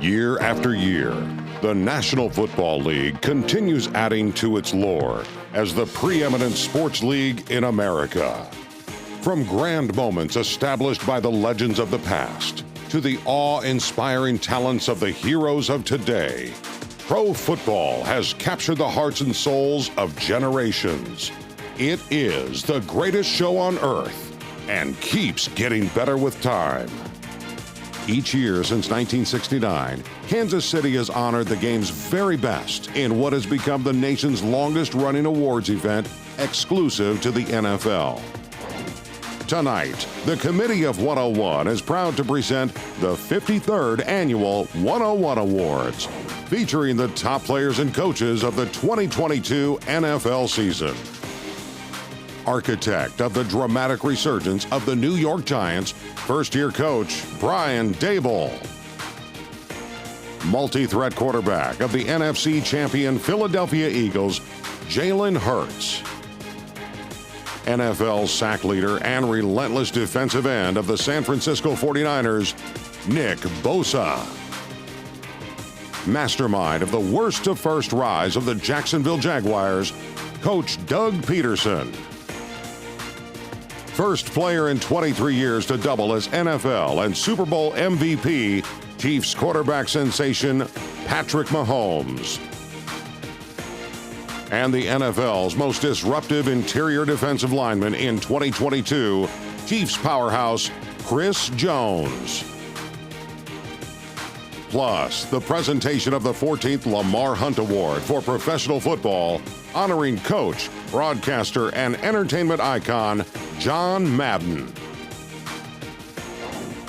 Year after year, the National Football League continues adding to its lore as the preeminent sports league in America. From grand moments established by the legends of the past to the awe-inspiring talents of the heroes of today, pro football has captured the hearts and souls of generations. It is the greatest show on earth and keeps getting better with time. Each year since 1969, Kansas City has honored the game's very best in what has become the nation's longest-running awards event exclusive to the NFL. Tonight, the Committee of 101 is proud to present the 53rd Annual 101 Awards, featuring the top players and coaches of the 2022 NFL season. Architect of the dramatic resurgence of the New York Giants, first-year coach Brian Daboll. Multi-threat quarterback of the NFC champion Philadelphia Eagles, Jalen Hurts. NFL sack leader and relentless defensive end of the San Francisco 49ers, Nick Bosa. Mastermind of the worst to first rise of the Jacksonville Jaguars, Coach Doug Peterson. First player in 23 years to double as NFL and Super Bowl MVP, Chiefs quarterback sensation Patrick Mahomes. And the NFL's most disruptive interior defensive lineman in 2022, Chiefs powerhouse Chris Jones. Plus, the presentation of the 14th Lamar Hunt Award for professional football, honoring coach, broadcaster, and entertainment icon John Madden.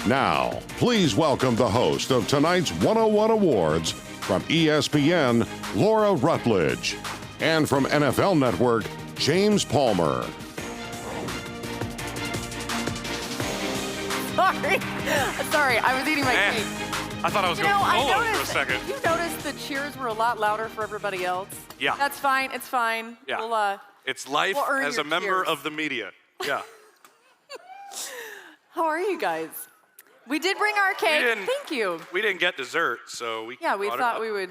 Now, please welcome the host of tonight's 101 Awards from ESPN, Laura Rutledge, and from NFL Network, James Palmer. Sorry, I was eating my cake. I thought I was going solo for a second. You noticed the cheers were a lot louder for everybody else? Yeah. That's fine. It's fine. Yeah. It's life as a member of the media. Yeah. How are you guys? We did bring our cake. Thank you. We didn't get dessert, so we thought we would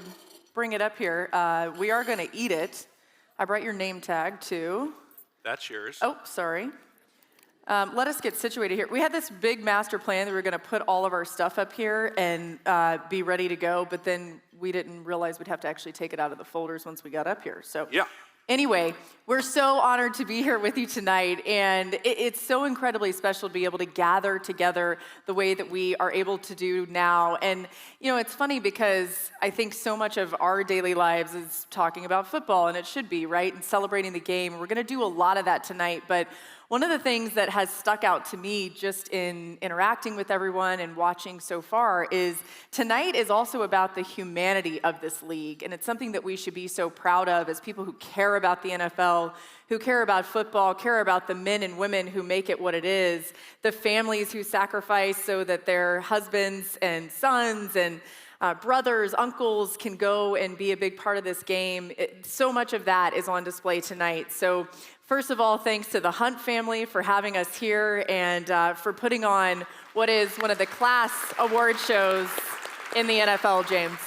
bring it up here. We are going to eat it. I brought your name tag, too. That's yours. Oh, sorry. Let us get situated here. We had this big master plan that we were going to put all of our stuff up here and be ready to go, but then we didn't realize we'd have to actually take it out of the folders once we got up here. So yeah. Anyway, we're so honored to be here with you tonight, and it's so incredibly special to be able to gather together the way that we are able to do now. And, you know, it's funny because I think so much of our daily lives is talking about football, and it should be, right, and celebrating the game. We're going to do a lot of that tonight, but one of the things that has stuck out to me just in interacting with everyone and watching so far is tonight is also about the humanity of this league. And it's something that we should be so proud of as people who care about the NFL, who care about football, care about the men and women who make it what it is, the families who sacrifice so that their husbands and sons and brothers, uncles can go and be a big part of this game. So much of that is on display tonight. So first of all, thanks to the Hunt family for having us here and for putting on what is one of the class award shows in the NFL, James.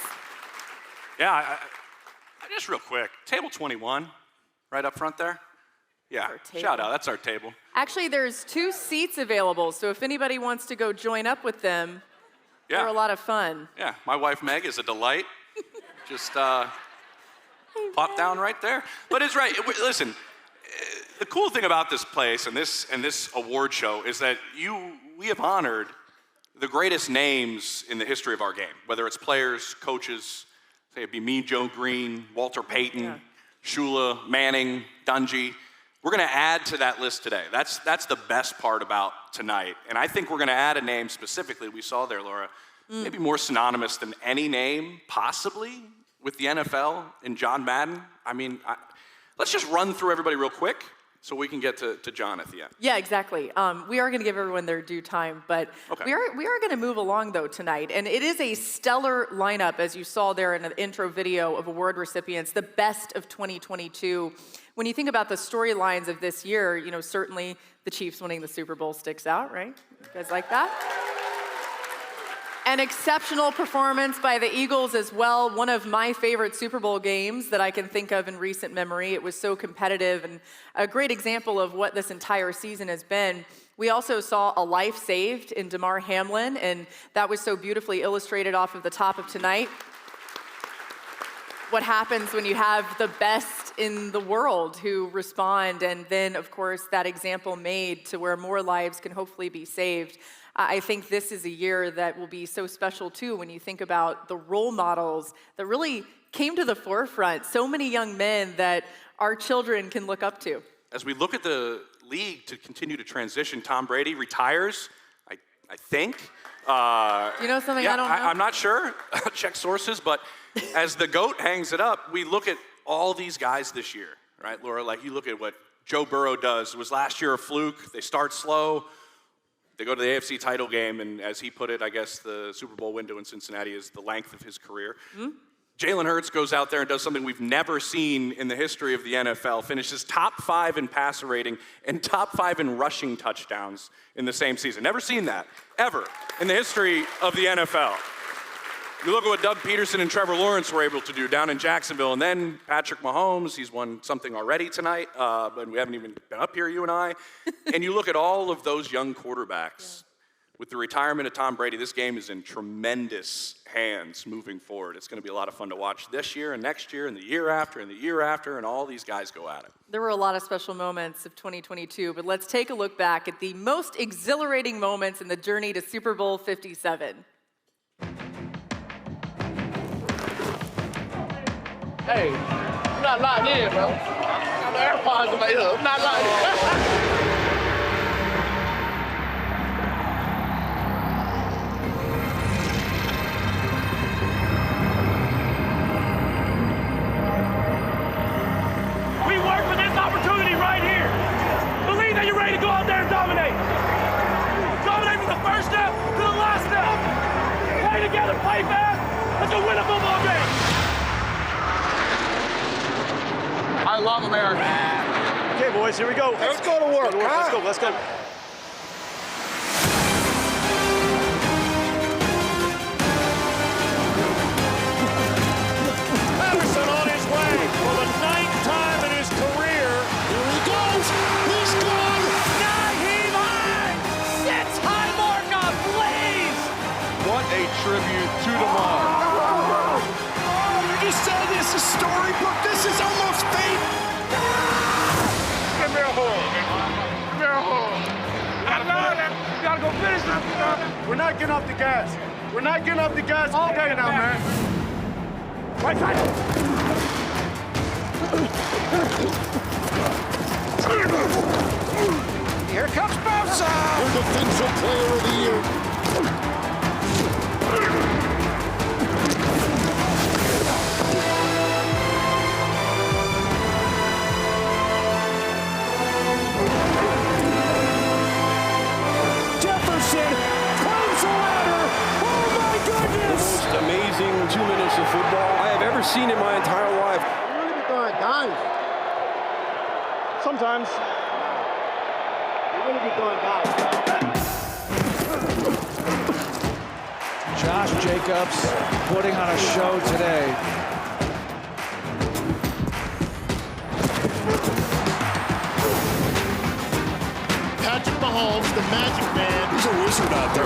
Yeah, I just real quick, table 21, right up front there. Yeah, shout out, that's our table. Actually, there's 2 seats available, so if anybody wants to go join up with them, they're a lot of fun. Yeah, my wife Meg is a delight. Just pop down right there. But it's right, listen, the cool thing about this place and this award show is that we have honored the greatest names in the history of our game, whether it's players, coaches, say it'd be me, Joe Green, Walter Payton, Shula, Manning, Dungy. We're going to add to that list today. That's the best part about tonight. And I think we're going to add a name specifically, we saw there, Laura, maybe more synonymous than any name possibly with the NFL and John Madden. I mean, let's just run through everybody real quick so we can get to John at the end. Yeah, exactly. We are going to give everyone their due time, but we are going to move along, though, tonight. And it is a stellar lineup, as you saw there in the intro video of award recipients, the best of 2022. When you think about the storylines of this year, you know, certainly the Chiefs winning the Super Bowl sticks out, right? You guys like that? An exceptional performance by the Eagles as well. One of my favorite Super Bowl games that I can think of in recent memory. It was so competitive and a great example of what this entire season has been. We also saw a life saved in Damar Hamlin, and that was so beautifully illustrated off of the top of tonight. What happens when you have the best in the world who respond, and then, of course, that example made to where more lives can hopefully be saved. I think this is a year that will be so special, too, when you think about the role models that really came to the forefront. So many young men that our children can look up to. As we look at the league to continue to transition, Tom Brady retires, I think. You know something I don't know? I'm not sure. Check sources, but as the GOAT hangs it up, we look at all these guys this year, right, Laura? Like, you look at what Joe Burrow does. It was last year a fluke. They start slow. They go to the AFC title game, and as he put it, I guess the Super Bowl window in Cincinnati is the length of his career. Mm-hmm. Jalen Hurts goes out there and does something we've never seen in the history of the NFL, finishes top 5 in passer rating and top 5 in rushing touchdowns in the same season. Never seen that, ever, in the history of the NFL. You look at what Doug Peterson and Trevor Lawrence were able to do down in Jacksonville, and then Patrick Mahomes, he's won something already tonight, but we haven't even been up here, you and I. And you look at all of those young quarterbacks. With the retirement of Tom Brady, this game is in tremendous hands moving forward. It's going to be a lot of fun to watch this year and next year and the year after and the year after, and all these guys go at it. There were a lot of special moments of 2022, but let's take a look back at the most exhilarating moments in the journey to Super Bowl 57. Hey, I'm not locked in, bro. I got the AirPods in my ear. I'm not locked in. We work for this opportunity right here. Believe that you're ready to go out there and dominate. Dominate from the first step to the last step. Play together, play fast. Let's go win a football game. I love America. Okay, boys, here we go. Let's go to work. Let's go. Patterson on his way for the 9th time in his career. Here he goes. He's gone. Naheem Hines sets Highmark on blaze. What a tribute to Damar. You say this is storybook. This is almost fate. Give me a hold. Give me a hold. You gotta go finish this. We're not getting off the gas. We're not getting off the gas all day now, man. Right side. Here comes Bosa. Your defensive player of the year. Jefferson climbs the ladder. Oh my goodness! Most amazing 2 minutes of football I have ever seen in my entire life. You really be throwing dimes. Sometimes. You really be throwing dimes. Josh Jacobs putting on a show today. Patrick Mahomes, the magic man. He's a wizard out there.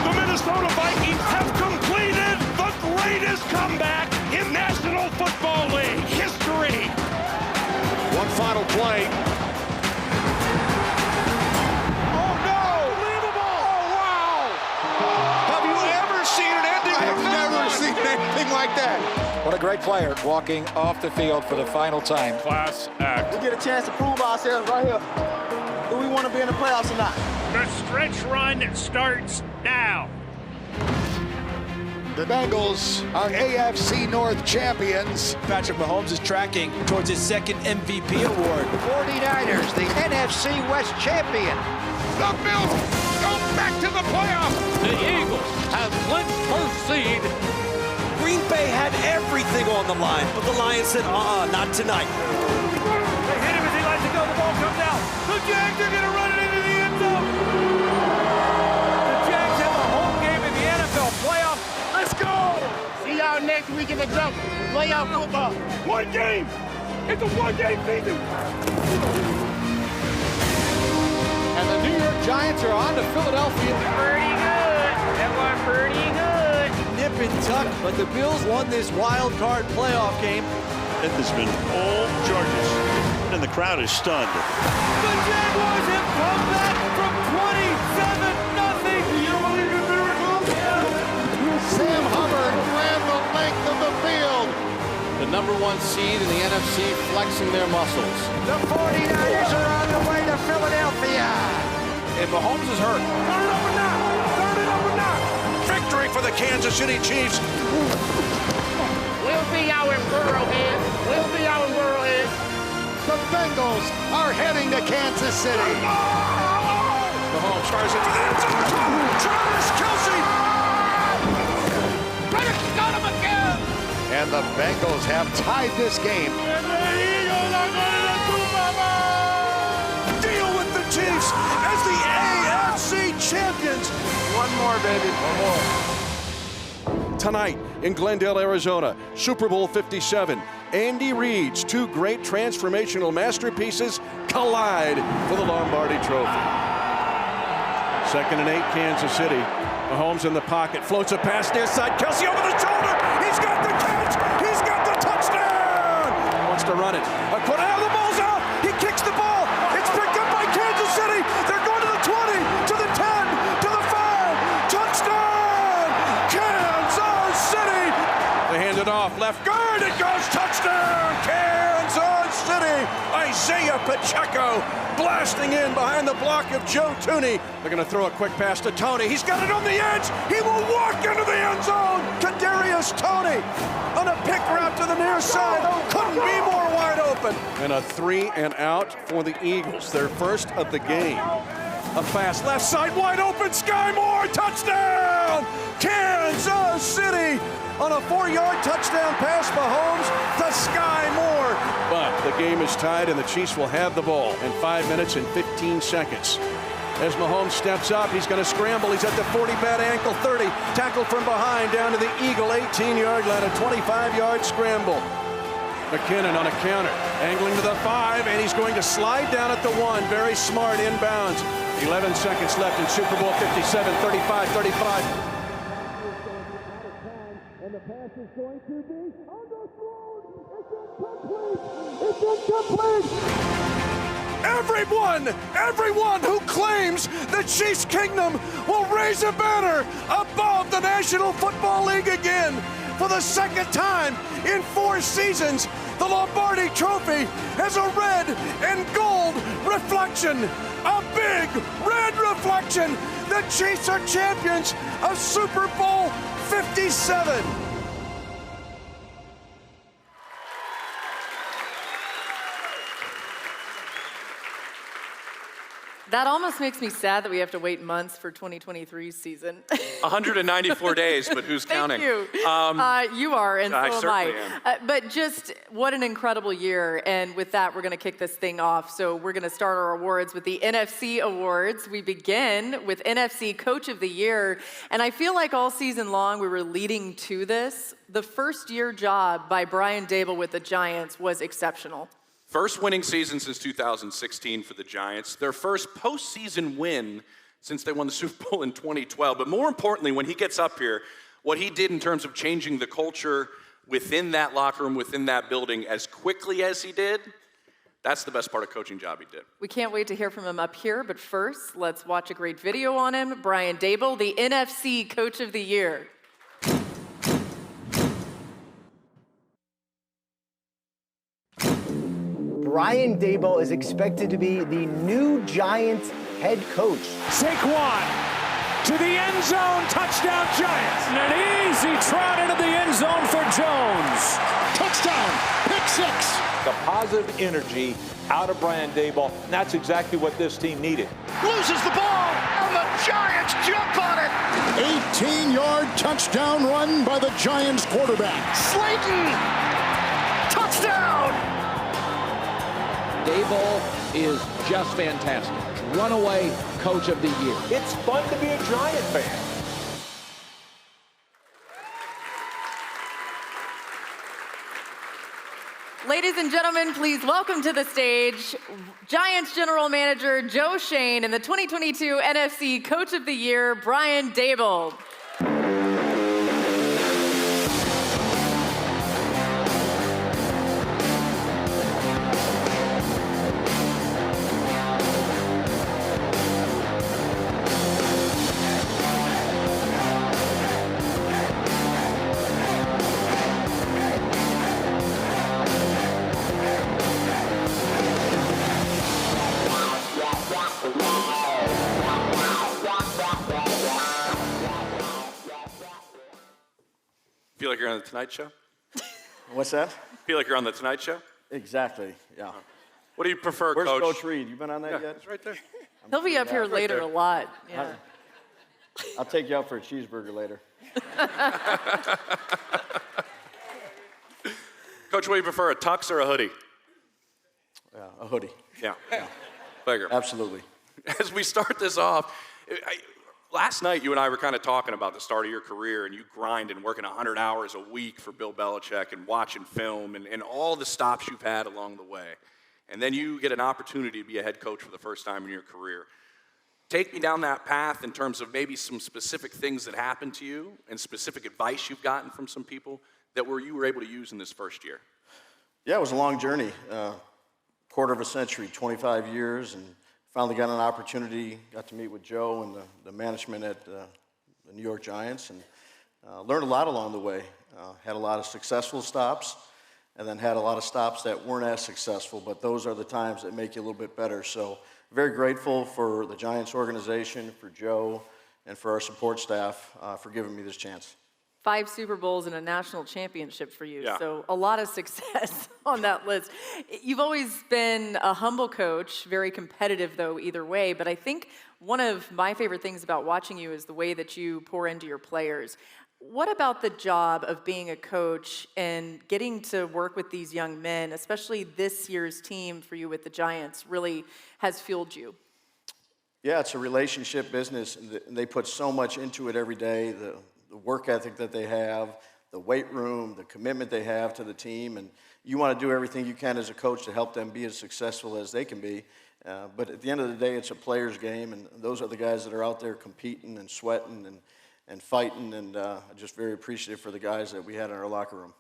The Minnesota Vikings have completed the greatest comeback in National Football League history. One final play. Oh no! Unbelievable! Oh wow! Have you ever seen an ending? I have never seen anything like that. What a great player walking off the field for the final time. Class act. We get a chance to prove ourselves right here. Do we want to be in the playoffs or not? The stretch run starts now. The Bengals are AFC North champions. Patrick Mahomes is tracking towards his second MVP award. 49ers, the NFC West champion. The Bills go back to the playoffs. The Eagles have clinched first seed. Green Bay had everything on the line, but the Lions said, not tonight. They hit him as he lets it go. The ball comes out. The Jags are going to run it into the end zone. The Jags have a home playoff football. One game. It's a one-game season. And the New York Giants are on to Philadelphia. Pretty good. That was pretty good. Nip and tuck, but the Bills won this wild card playoff game. It has been all Chargers, and the crowd is stunned. The Jaguars have come back from 27-0. Do you believe in miracles? Sam Hubbard ran the length of the field. The number 1 seed in the NFC flexing their muscles. The 49ers are on the way to Philadelphia. And Mahomes is hurt. Turn it up a notch. Turn it up a notch. Victory for the Kansas City Chiefs. We'll see y'all in Burrowhead. We'll see y'all in Burrowhead. The Bengals are heading to Kansas City. Mahomes fires it to the end zone. Travis Kelce. Got him again. And the Bengals have tied this game. And the Eagles are going to the Super Bowl. Deal with the Chiefs as the AFC champions. One more, baby. One more. Tonight in Glendale, Arizona, Super Bowl 57. Andy Reid's 2 great transformational masterpieces collide for the Lombardi Trophy. 2nd and 8, Kansas City. Mahomes in the pocket, floats a pass near side. Kelce over the shoulder. He's got the catch. He's got the touchdown. He wants to run it. Now the ball's out. He kicks the ball. It's picked up by Kansas City. They're going to the 20, to the 10, to the 5. Touchdown, Kansas City. They hand it off. Left guard. It goes. Touchdown, Kansas City. Isaiah Pacheco blasting in behind the block of Joe Thuney. They're going to throw a quick pass to Tony. He's got it on the edge. He will walk into the end zone. Kadarius Toney on a pick route to the near side. Couldn't be more wide open. And a 3 and out for the Eagles. Their first of the game. A pass left side wide open. Sky Moore. Touchdown. Kansas City. On a 4-yard touchdown pass, Mahomes to Sky Moore. But the game is tied and the Chiefs will have the ball in 5 minutes and 15 seconds. As Mahomes steps up, he's going to scramble. He's at the 40, bad ankle, 30. Tackled from behind down to the Eagle 18-yard line, a 25-yard scramble. McKinnon on a counter, angling to the 5, and he's going to slide down at the 1. Very smart inbounds. 11 seconds left in Super Bowl 57, 35-35. And the pass is going to be underthrown. It's incomplete. Everyone who claims the Chiefs' kingdom will raise a banner above the National Football League again. For the second time in 4 seasons, the Lombardi Trophy has a red and gold reflection. A big red reflection. The Chiefs are champions of Super Bowl 57. That almost makes me sad that we have to wait months for 2023's season. 194 days, but who's counting? Thank you. You are, and I so certainly am I. But just what an incredible year. And with that, we're going to kick this thing off. So we're going to start our awards with the NFC Awards. We begin with NFC Coach of the Year. And I feel like all season long we were leading to this. The first-year job by Brian Daboll with the Giants was exceptional. First winning season since 2016 for the Giants. Their first postseason win since they won the Super Bowl in 2012. But more importantly, when he gets up here, what he did in terms of changing the culture within that locker room, within that building, as quickly as he did, that's the best part of coaching job he did. We can't wait to hear from him up here. But first, let's watch a great video on him. Brian Daboll, the NFC Coach of the Year. Brian Daboll is expected to be the new Giants head coach. Saquon to the end zone, touchdown Giants. And an easy trot into the end zone for Jones. Touchdown, pick 6. The positive energy out of Brian Daboll, and that's exactly what this team needed. Loses the ball, and the Giants jump on it. 18-yard touchdown run by the Giants quarterback. Slayton, touchdown. Daboll is just fantastic. Runaway coach of the year. It's fun to be a Giant fan. Ladies and gentlemen, please welcome to the stage Giants General Manager Joe Schoen and the 2022 NFC Coach of the Year, Brian Daboll. Feel like you're on the Tonight Show? What's that? Feel like you're on the Tonight Show? Exactly, yeah. What do you prefer, Where's Coach? Coach Reed? You been on that Yeah, yet? it's right there. He'll be up here later a lot. Yeah. I'll take you out for a cheeseburger later. Coach, what do you prefer, a tux or a hoodie? Yeah, a hoodie. Yeah. Bigger. Absolutely. As we start this off, last night you and I were kind of talking about the start of your career and you grinding, working 100 hours a week for Bill Belichick and watching film and all the stops you've had along the way. And then you get an opportunity to be a head coach for the first time in your career. Take me down that path in terms of maybe some specific things that happened to you and specific advice you've gotten from some people that you were able to use in this first year. Yeah, it was a long journey. Quarter of a century, 25 years, and finally got an opportunity, got to meet with Joe and the management at the New York Giants, and learned a lot along the way. Had a lot of successful stops, and then had a lot of stops that weren't as successful, but those are the times that make you a little bit better. So very grateful for the Giants organization, for Joe, and for our support staff for giving me this chance. 5 Super Bowls and a national championship for you. Yeah. So a lot of success on that list. You've always been a humble coach, very competitive though either way, but I think one of my favorite things about watching you is the way that you pour into your players. What about the job of being a coach and getting to work with these young men, especially this year's team for you with the Giants, really has fueled you? Yeah, it's a relationship business, and they put so much into it every day. The work ethic that they have, the weight room, the commitment they have to the team, and you want to do everything you can as a coach to help them be as successful as they can be. But at the end of the day, it's a player's game, and those are the guys that are out there competing and sweating and fighting, and I'm just very appreciative for the guys that we had in our locker room.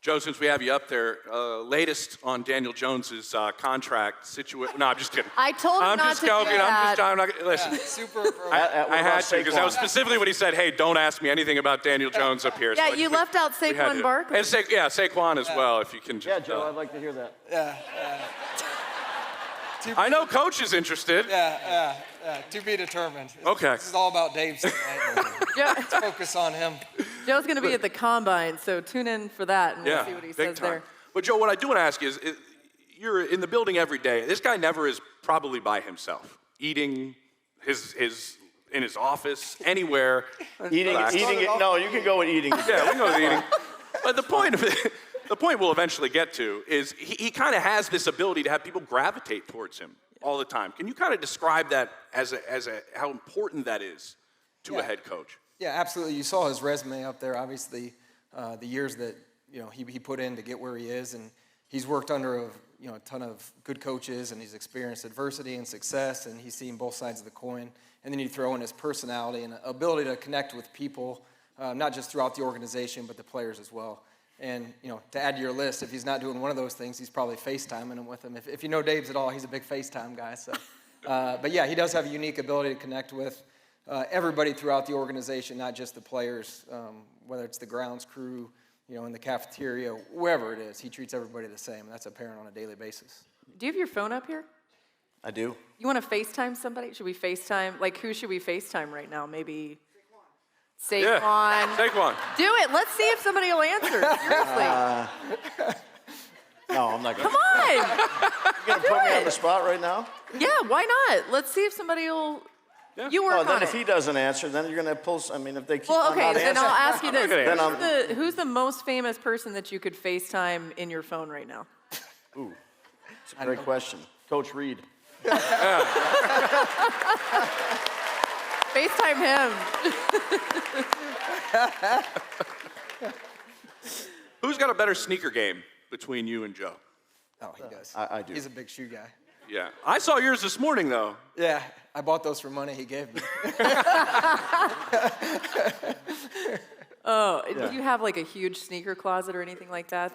Joe, since we have you up there, latest on Daniel Jones's contract situation. No, I'm just kidding. I told him I'm not just to joking. do that. I'm not listen. Yeah, super. I had to because that was specifically what he said. Hey, don't ask me anything about Daniel Jones up here. Yeah, So you left out Saquon Barkley. And Saquon as well, if you can just. Yeah, Joe, I'd like to hear that. Yeah. I know Coach is interested. Yeah. To be determined. Okay. This is all about Dave's tonight. Let's focus on him. Joe's going to be at the Combine, so tune in for that, and we'll see what he says time. there. But Joe, what I do want to ask you is, you're in the building every day. This guy never is probably by himself, eating in his office, anywhere. Eating. No, you can go with eating. Yeah, we can go with eating. But the point we'll eventually get to is he kind of has this ability to have people gravitate towards him all the time. Can you kind of describe that as how important that is to a head coach? Yeah, absolutely. You saw his resume up there. Obviously, the years that he put in to get where he is, and he's worked under a ton of good coaches, and he's experienced adversity and success, and he's seen both sides of the coin. And then you throw in his personality and ability to connect with people, not just throughout the organization, but the players as well. And to add to your list, if he's not doing one of those things, he's probably FaceTiming them with him. If you know Dave's at all, he's a big FaceTime guy. So, but yeah, he does have a unique ability to connect with everybody throughout the organization, not just the players, whether it's the grounds crew, in the cafeteria, wherever it is. He treats everybody the same. That's apparent on a daily basis. Do you have your phone up here? I do. You want to FaceTime somebody? Should we FaceTime? Like, who should we FaceTime right now? Maybe Saquon. Yeah, Saquon. Do it. Let's see if somebody will answer. Seriously. No, I'm not going to. Come on. You're going to put me on the spot right now? Yeah, why not? Let's see if somebody will. Yeah. You work on then it. if he doesn't answer, then you're going to pull. If they keep Well, on okay, not then answering, I'll ask you this. then Who's the most famous person that you could FaceTime in your phone right now? Ooh, it's a great question. Coach Reed. FaceTime him. Who's got a better sneaker game between you and Joe? Oh, he does. I do. He's a big shoe guy. Yeah. I saw yours this morning, though. Yeah, I bought those for money he gave me. Oh, do you have like a huge sneaker closet or anything like that?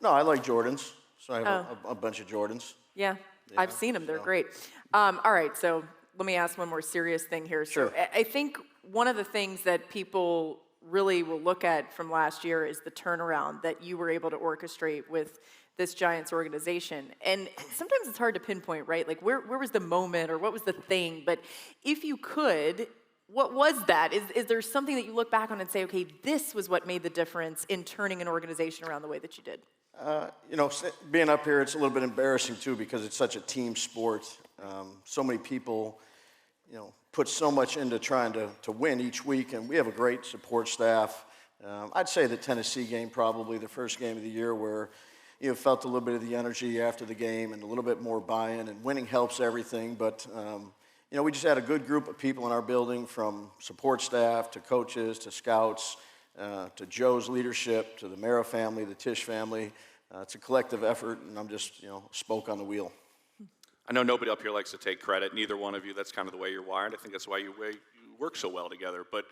No, I like Jordans, so I have a bunch of Jordans. Yeah, I've seen them. They're great. All right, so let me ask one more serious thing here. Sure. So I think one of the things that people really will look at from last year is the turnaround that you were able to orchestrate with this Giants organization. And sometimes it's hard to pinpoint, right? Like where was the moment or what was the thing? But if you could, what was that? Is there something that you look back on and say, okay, this was what made the difference in turning an organization around the way that you did? Being up here, it's a little bit embarrassing too because it's such a team sport. So many people, put so much into trying to win each week, and we have a great support staff. I'd say the Tennessee game probably the first game of the year where felt a little bit of the energy after the game and a little bit more buy-in, and winning helps everything, but we just had a good group of people in our building, from support staff to coaches to scouts to Joe's leadership to the Mara family, the Tisch family. It's a collective effort, and I'm just, spoke on the wheel. I know nobody up here likes to take credit, neither one of you. That's kind of the way you're wired. I think that's why you work so well together. But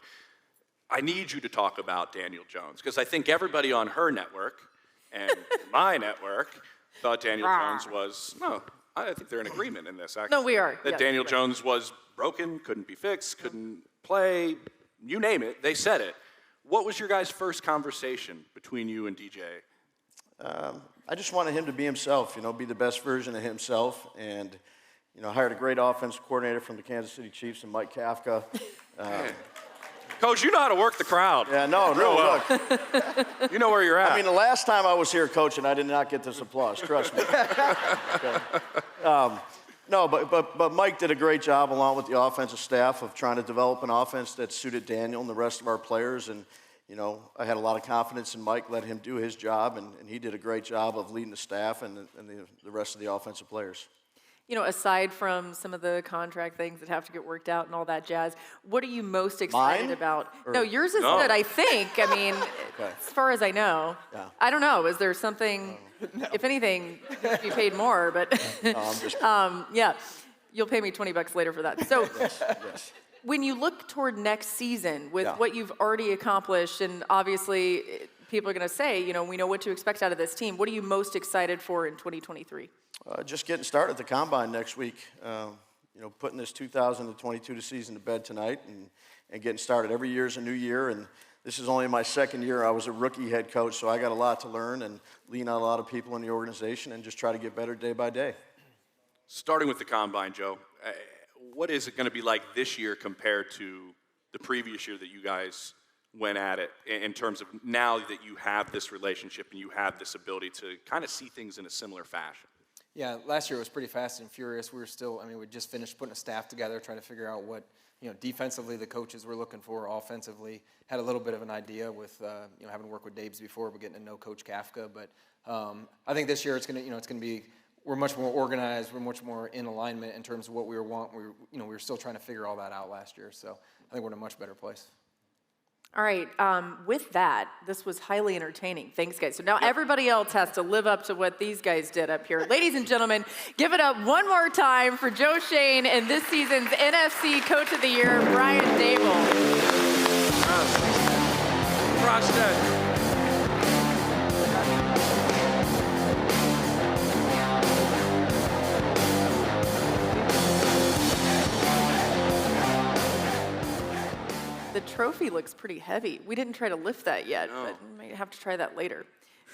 I need you to talk about Daniel Jones, because I think everybody on her network and my network thought Daniel Jones was, I think they're in agreement in this, actually. No, we are. That Daniel Jones was broken, couldn't be fixed, couldn't play, you name it, they said it. What was your guys' first conversation between you and DJ? I just wanted him to be himself, be the best version of himself. And, hired a great offensive coordinator from the Kansas City Chiefs and Mike Kafka. Coach, you know how to work the crowd. Yeah, look. You know where you're at. I mean, the last time I was here coaching, I did not get this applause, trust me. Okay. But Mike did a great job along with the offensive staff of trying to develop an offense that suited Daniel and the rest of our players. And, I had a lot of confidence in Mike, let him do his job, and he did a great job of leading the staff and the rest of the offensive players. Aside from some of the contract things that have to get worked out and all that jazz, what are you most excited about? No, yours is good, I think. I mean, okay. As far as I know. Yeah. I don't know. Is there something, if anything, you paid more, but I'm just... yeah, you'll pay me $20 later for that. So yes. When you look toward next season with what you've already accomplished, and obviously people are going to say, we know what to expect out of this team. What are you most excited for in 2023? Just getting started at the Combine next week. Putting this 2022 season to bed tonight and getting started. Every year is a new year, and this is only my second year. I was a rookie head coach, so I got a lot to learn and lean on a lot of people in the organization and just try to get better day by day. Starting with the Combine, Joe, what is it going to be like this year compared to the previous year that you guys went at it, in terms of now that you have this relationship and you have this ability to kind of see things in a similar fashion? Yeah, last year was pretty fast and furious. We were still, we just finished putting a staff together, trying to figure out what, defensively the coaches were looking for, offensively. Had a little bit of an idea with, having worked with Dabes before, but getting to know Coach Kafka. But I think this year it's going to be, we're much more organized. We're much more in alignment in terms of what we want. We were still trying to figure all that out last year. So I think we're in a much better place. All right, with that, this was highly entertaining. Thanks, guys. So now everybody else has to live up to what these guys did up here. Ladies and gentlemen, give it up one more time for Joe Schoen and this season's NFC Coach of the Year, Brian Dable. The trophy looks pretty heavy. We didn't try to lift that yet, but we might have to try that later.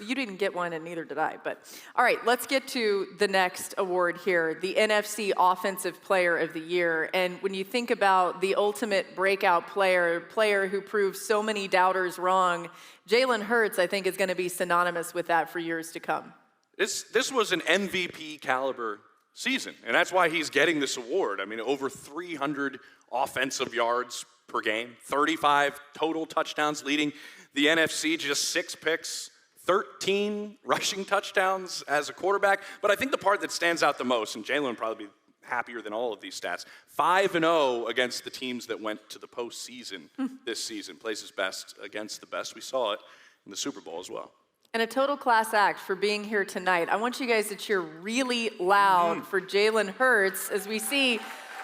You didn't get one, and neither did I. But all right, let's get to the next award here, the NFC Offensive Player of the Year. And when you think about the ultimate breakout player who proved so many doubters wrong, Jalen Hurts, I think, is going to be synonymous with that for years to come. This was an MVP caliber season, and that's why he's getting this award. Over 300 offensive yards per game, 35 total touchdowns, leading the NFC, just 6 picks, 13 rushing touchdowns as a quarterback. But I think the part that stands out the most, and Jalen would probably be happier than all of these stats, 5-0 against the teams that went to the postseason this season. Plays his best against the best. We saw it in the Super Bowl as well. And a total class act for being here tonight. I want you guys to cheer really loud for Jalen Hurts as we see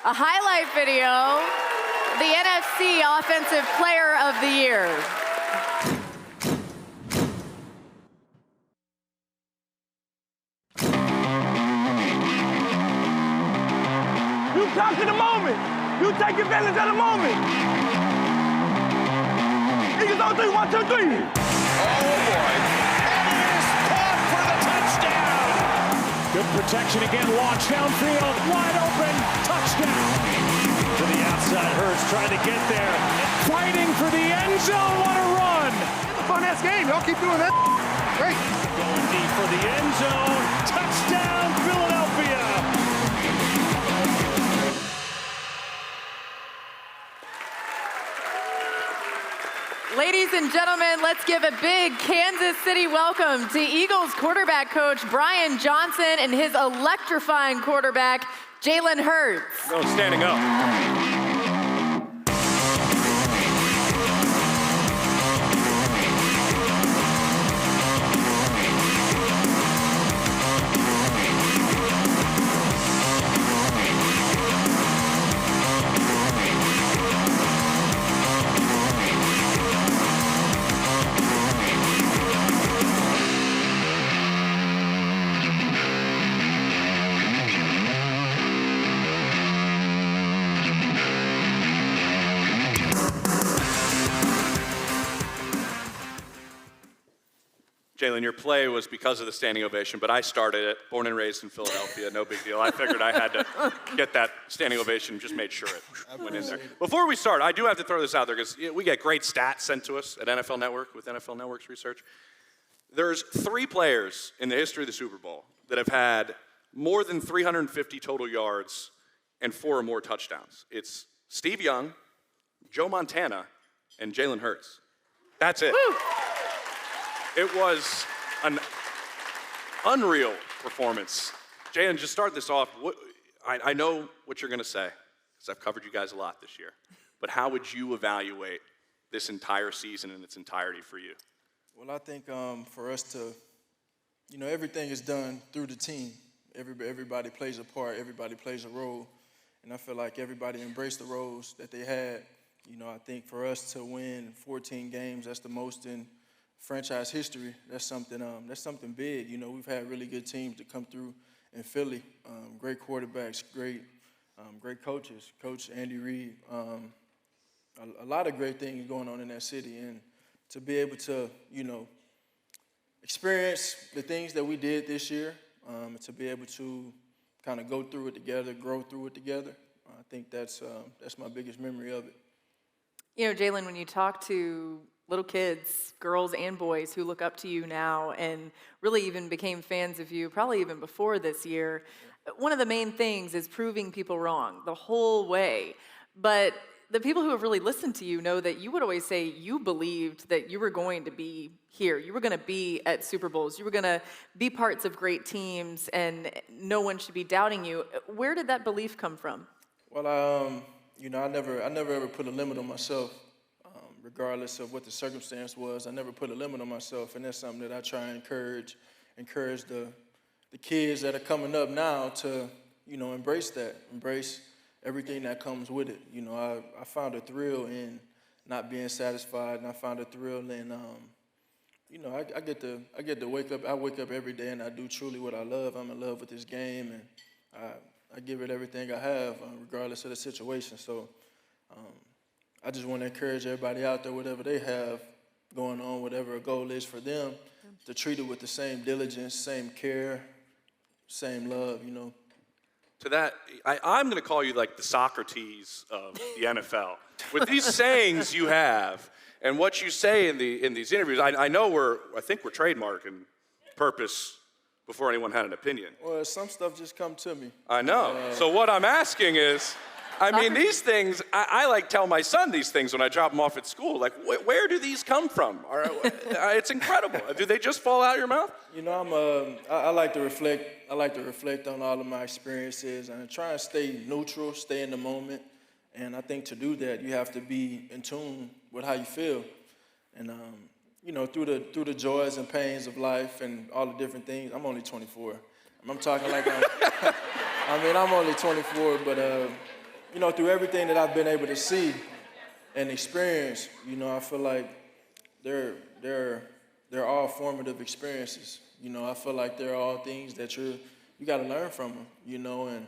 a highlight video, the NFC Offensive Player of the Year. You capture the moment. You take advantage of the moment. Eagles on 3, 1, 2, 3. Oh, boy. For the touchdown. Good protection again, launch downfield, wide open, touchdown. To the outside, Hurts trying to get there, fighting for the end zone, what a run. Fun-ass game, y'all keep doing that. Great. Going deep for the end zone, touchdown, Philadelphia. Ladies and gentlemen, let's give a big Kansas City welcome to Eagles quarterback coach Brian Johnson and his electrifying quarterback, Jalen Hurts. No, standing up. Jalen, your play was because of the standing ovation, but I started it, born and raised in Philadelphia, no big deal. I figured I had to get that standing ovation, just made sure it went in there. Before we start, I do have to throw this out there because we get great stats sent to us at NFL Network with NFL Network's research. There's 3 players in the history of the Super Bowl that have had more than 350 total yards and 4 or more touchdowns. It's Steve Young, Joe Montana, and Jalen Hurts. That's it. Woo. It was an unreal performance. Jalen, just start this off. I know what you're going to say, because I've covered you guys a lot this year. But how would you evaluate this entire season in its entirety for you? Well, I think for us to, everything is done through the team. Everybody plays a part. Everybody plays a role. And I feel like everybody embraced the roles that they had. I think for us to win 14 games, that's the most in franchise history. That's something big. We've had really good teams that come through in Philly. Great quarterbacks, great coaches. Coach Andy Reid. A lot of great things going on in that city, and to be able to, experience the things that we did this year, to be able to kind of go through it together, grow through it together. I think that's my biggest memory of it. Jalen, when you talk to little kids, girls and boys who look up to you now and really even became fans of you probably even before this year, one of the main things is proving people wrong the whole way. But the people who have really listened to you know that you would always say you believed that you were going to be here. You were going to be at Super Bowls. You were going to be parts of great teams, and no one should be doubting you. Where did that belief come from? Well, I never ever put a limit on myself. Regardless of what the circumstance was, I never put a limit on myself, and that's something that I try and encourage the kids that are coming up now to, embrace that, embrace everything that comes with it. I found a thrill in not being satisfied, and I found a thrill in, I get to wake up. I wake up every day, and I do truly what I love. I'm in love with this game, and I give it everything I have, regardless of the situation. So. I just want to encourage everybody out there, whatever they have going on, whatever a goal is for them, to treat it with the same diligence, same care, same love, To that, I'm going to call you like the Socrates of the NFL. With these sayings you have and what you say in these interviews, I think we're trademarking purpose before anyone had an opinion. Well, some stuff just come to me. I know. So what I'm asking is, these things, I like tell my son these things when I drop him off at school. Like, where do these come from? It's incredible. Do they just fall out of your mouth? I like to reflect. I like to reflect on all of my experiences and try and stay neutral, stay in the moment. And I think to do that, you have to be in tune with how you feel. And you know, through the joys and pains of life and all the different things. I'm only 24. I'm talking like I'm only 24, but you know, through everything that I've been able to see and experience, you know, I feel like they're all formative experiences. You know, I feel like they're all things that you got to learn from them. You know, and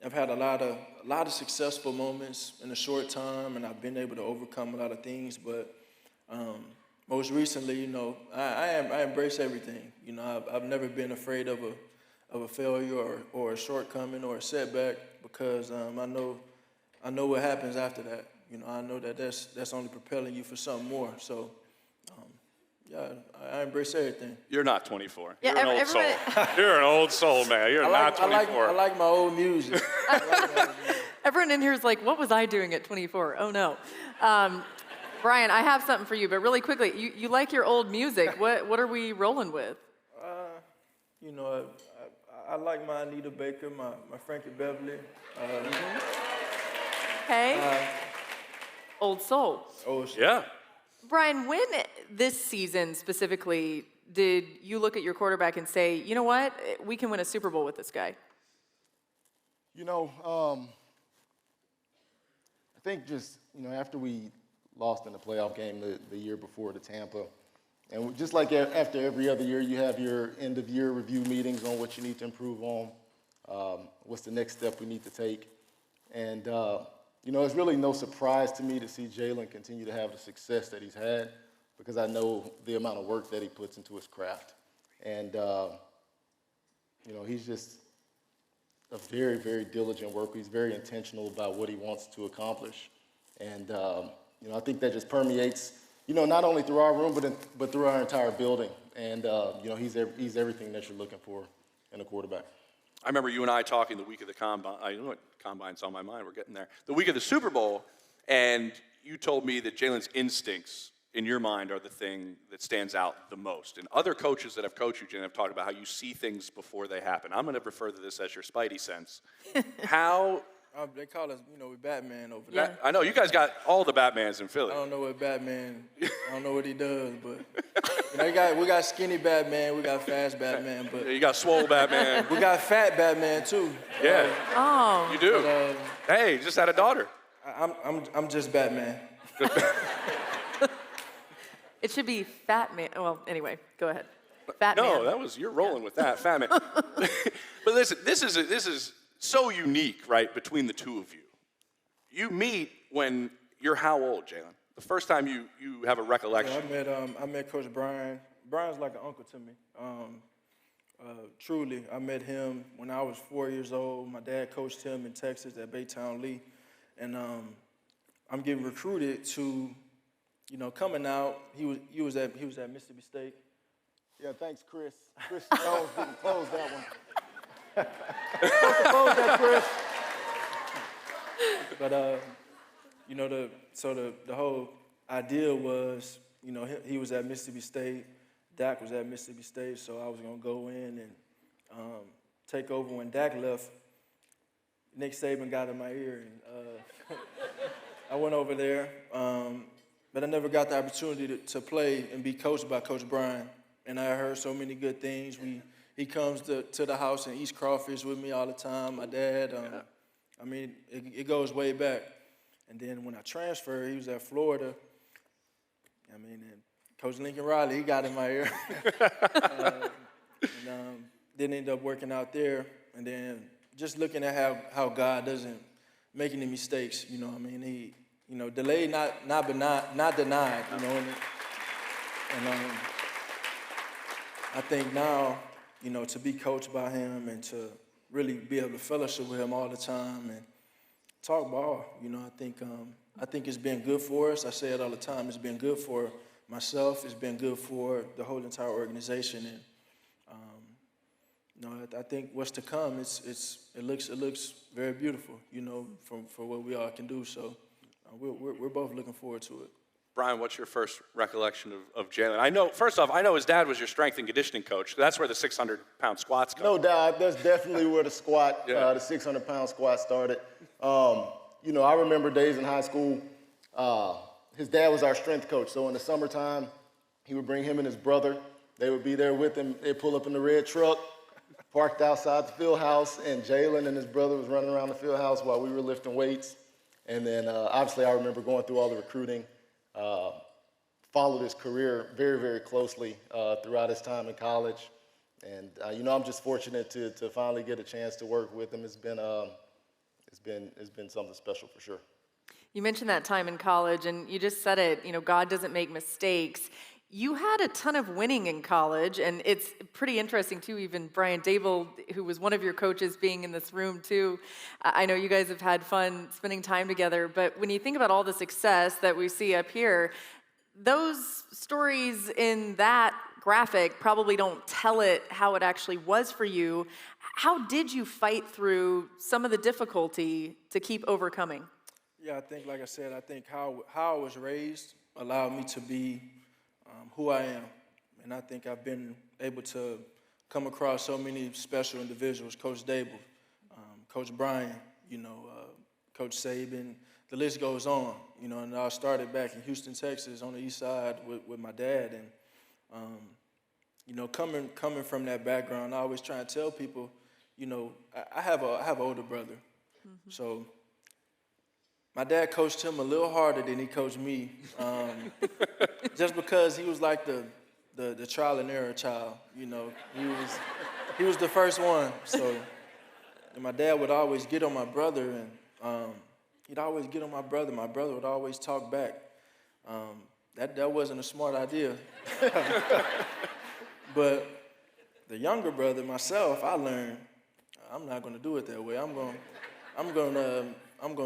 I've had a lot of successful moments in a short time, and I've been able to overcome a lot of things. But most recently, you know, I embrace everything. You know, I've never been afraid of a failure or a shortcoming or a setback, because I know what happens after that. You know, I know that that's only propelling you for something more. So, yeah, I embrace everything. You're not 24. Yeah, You're an old soul. You're an old soul, man. You're not 24. I like my old music. Everyone in here is like, what was I doing at 24? Oh, no. Brian, I have something for you, but really quickly, you like your old music. What are we rolling with? You know, I like my Anita Baker, my Frankie Beverly. Okay. Old soul. Old soul. Yeah. Brian, when this season specifically did you look at your quarterback and say, you know what, we can win a Super Bowl with this guy? You know, I think just, you know, after we lost in the playoff game the year before to Tampa, and just like after every other year, you have your end-of-year review meetings on what you need to improve on, what's the next step we need to take. And, you know, it's really no surprise to me to see Jalen continue to have the success that he's had, because I know the amount of work that he puts into his craft. And, you know, he's just a very, very diligent worker. He's very intentional about what he wants to accomplish. And, you know, I think that just permeates, you know, not only through our room, but through our entire building. And, you know, he's everything that you're looking for in a quarterback. I remember you and I talking the week of the Combine. I know what Combine's on my mind. We're getting there. The week of the Super Bowl, and you told me that Jalen's instincts, in your mind, are the thing that stands out the most. And other coaches that have coached you, Jalen, have talked about how you see things before they happen. I'm going to refer to this as your Spidey sense. How... They call us, you know, we're Batman over there. I know, you guys got all the Batmans in Philly. I don't know what Batman, I don't know what he does, but you know, we got skinny Batman, we got fast Batman, but... Yeah, you got swole Batman. We got fat Batman, too. Yeah. Oh. You do. But, hey, you just had a daughter. I'm just Batman. It should be Fat Man. Well, anyway, go ahead. Fat Man. No, you're rolling with that, Fat Man. But listen, this is so unique, right, between the two of you. You meet when you're how old, Jalen? The first time you have a recollection. Yeah, I met Coach Brian. Brian's like an uncle to me. Truly, I met him when I was 4 years old. My dad coached him in Texas at Baytown Lee. And I'm getting recruited to, you know, coming out. He was at Mississippi State. Yeah, thanks, Chris. Chris Jones didn't close that one. Close that, Chris. But you know, the whole idea was, you know, he was at Mississippi State, Dak was at Mississippi State, so I was gonna go in and take over when Dak left. Nick Saban got in my ear, and I went over there, but I never got the opportunity to play and be coached by Coach Brian. And I heard so many good things. He comes to the house and eats crawfish with me all the time. My dad, I mean, it goes way back. And then when I transferred, he was at Florida. I mean, and Coach Lincoln Riley, he got in my ear. Then ended up working out there. And then just looking at how God doesn't make any mistakes, you know. I mean, he, you know, delayed, not denied, you know. And I think now, you know, to be coached by him and to really be able to fellowship with him all the time and talk ball, you know, I think it's been good for us. I say it all the time. It's been good for myself. It's been good for the whole entire organization. And you know, I think what's to come, it looks very beautiful, you know, for what we all can do. So we're both looking forward to it. Brian, what's your first recollection of Jalen? First off, I know his dad was your strength and conditioning coach. That's where the 600-pound squats come. No doubt. That's definitely where the squat, the 600-pound squat started. You know, I remember days in high school, his dad was our strength coach. So in the summertime, he would bring him and his brother. They would be there with him. They'd pull up in the red truck, parked outside the field house, and Jalen and his brother was running around the field house while we were lifting weights. And then obviously I remember going through all the recruiting, followed his career very, very closely throughout his time in college. And I'm just fortunate to finally get a chance to work with him. It's been something special for sure. You mentioned that time in college, and you just said it, God doesn't make mistakes. You had a ton of winning in college, and it's pretty interesting, too, even Brian Dable, who was one of your coaches, being in this room, too. I know you guys have had fun spending time together, but when you think about all the success that we see up here, those stories in that graphic probably don't tell it how it actually was for you. How did you fight through some of the difficulty to keep overcoming? Yeah, I think, like I said, I think how I was raised allowed me to be who I am. And I think I've been able to come across so many special individuals, Coach Dable, Coach Brian, Coach Saban, the list goes on, and I started back in Houston, Texas on the east side with my dad. And, coming from that background, I always try to tell people, I have an older brother. Mm-hmm. So my dad coached him a little harder than he coached me, just because he was like the trial and error child. He was the first one. So and my dad would always get on my brother, and he'd always get on my brother. My brother would always talk back. That wasn't a smart idea. But the younger brother, myself, I learned I'm not going to do it that way. I'm going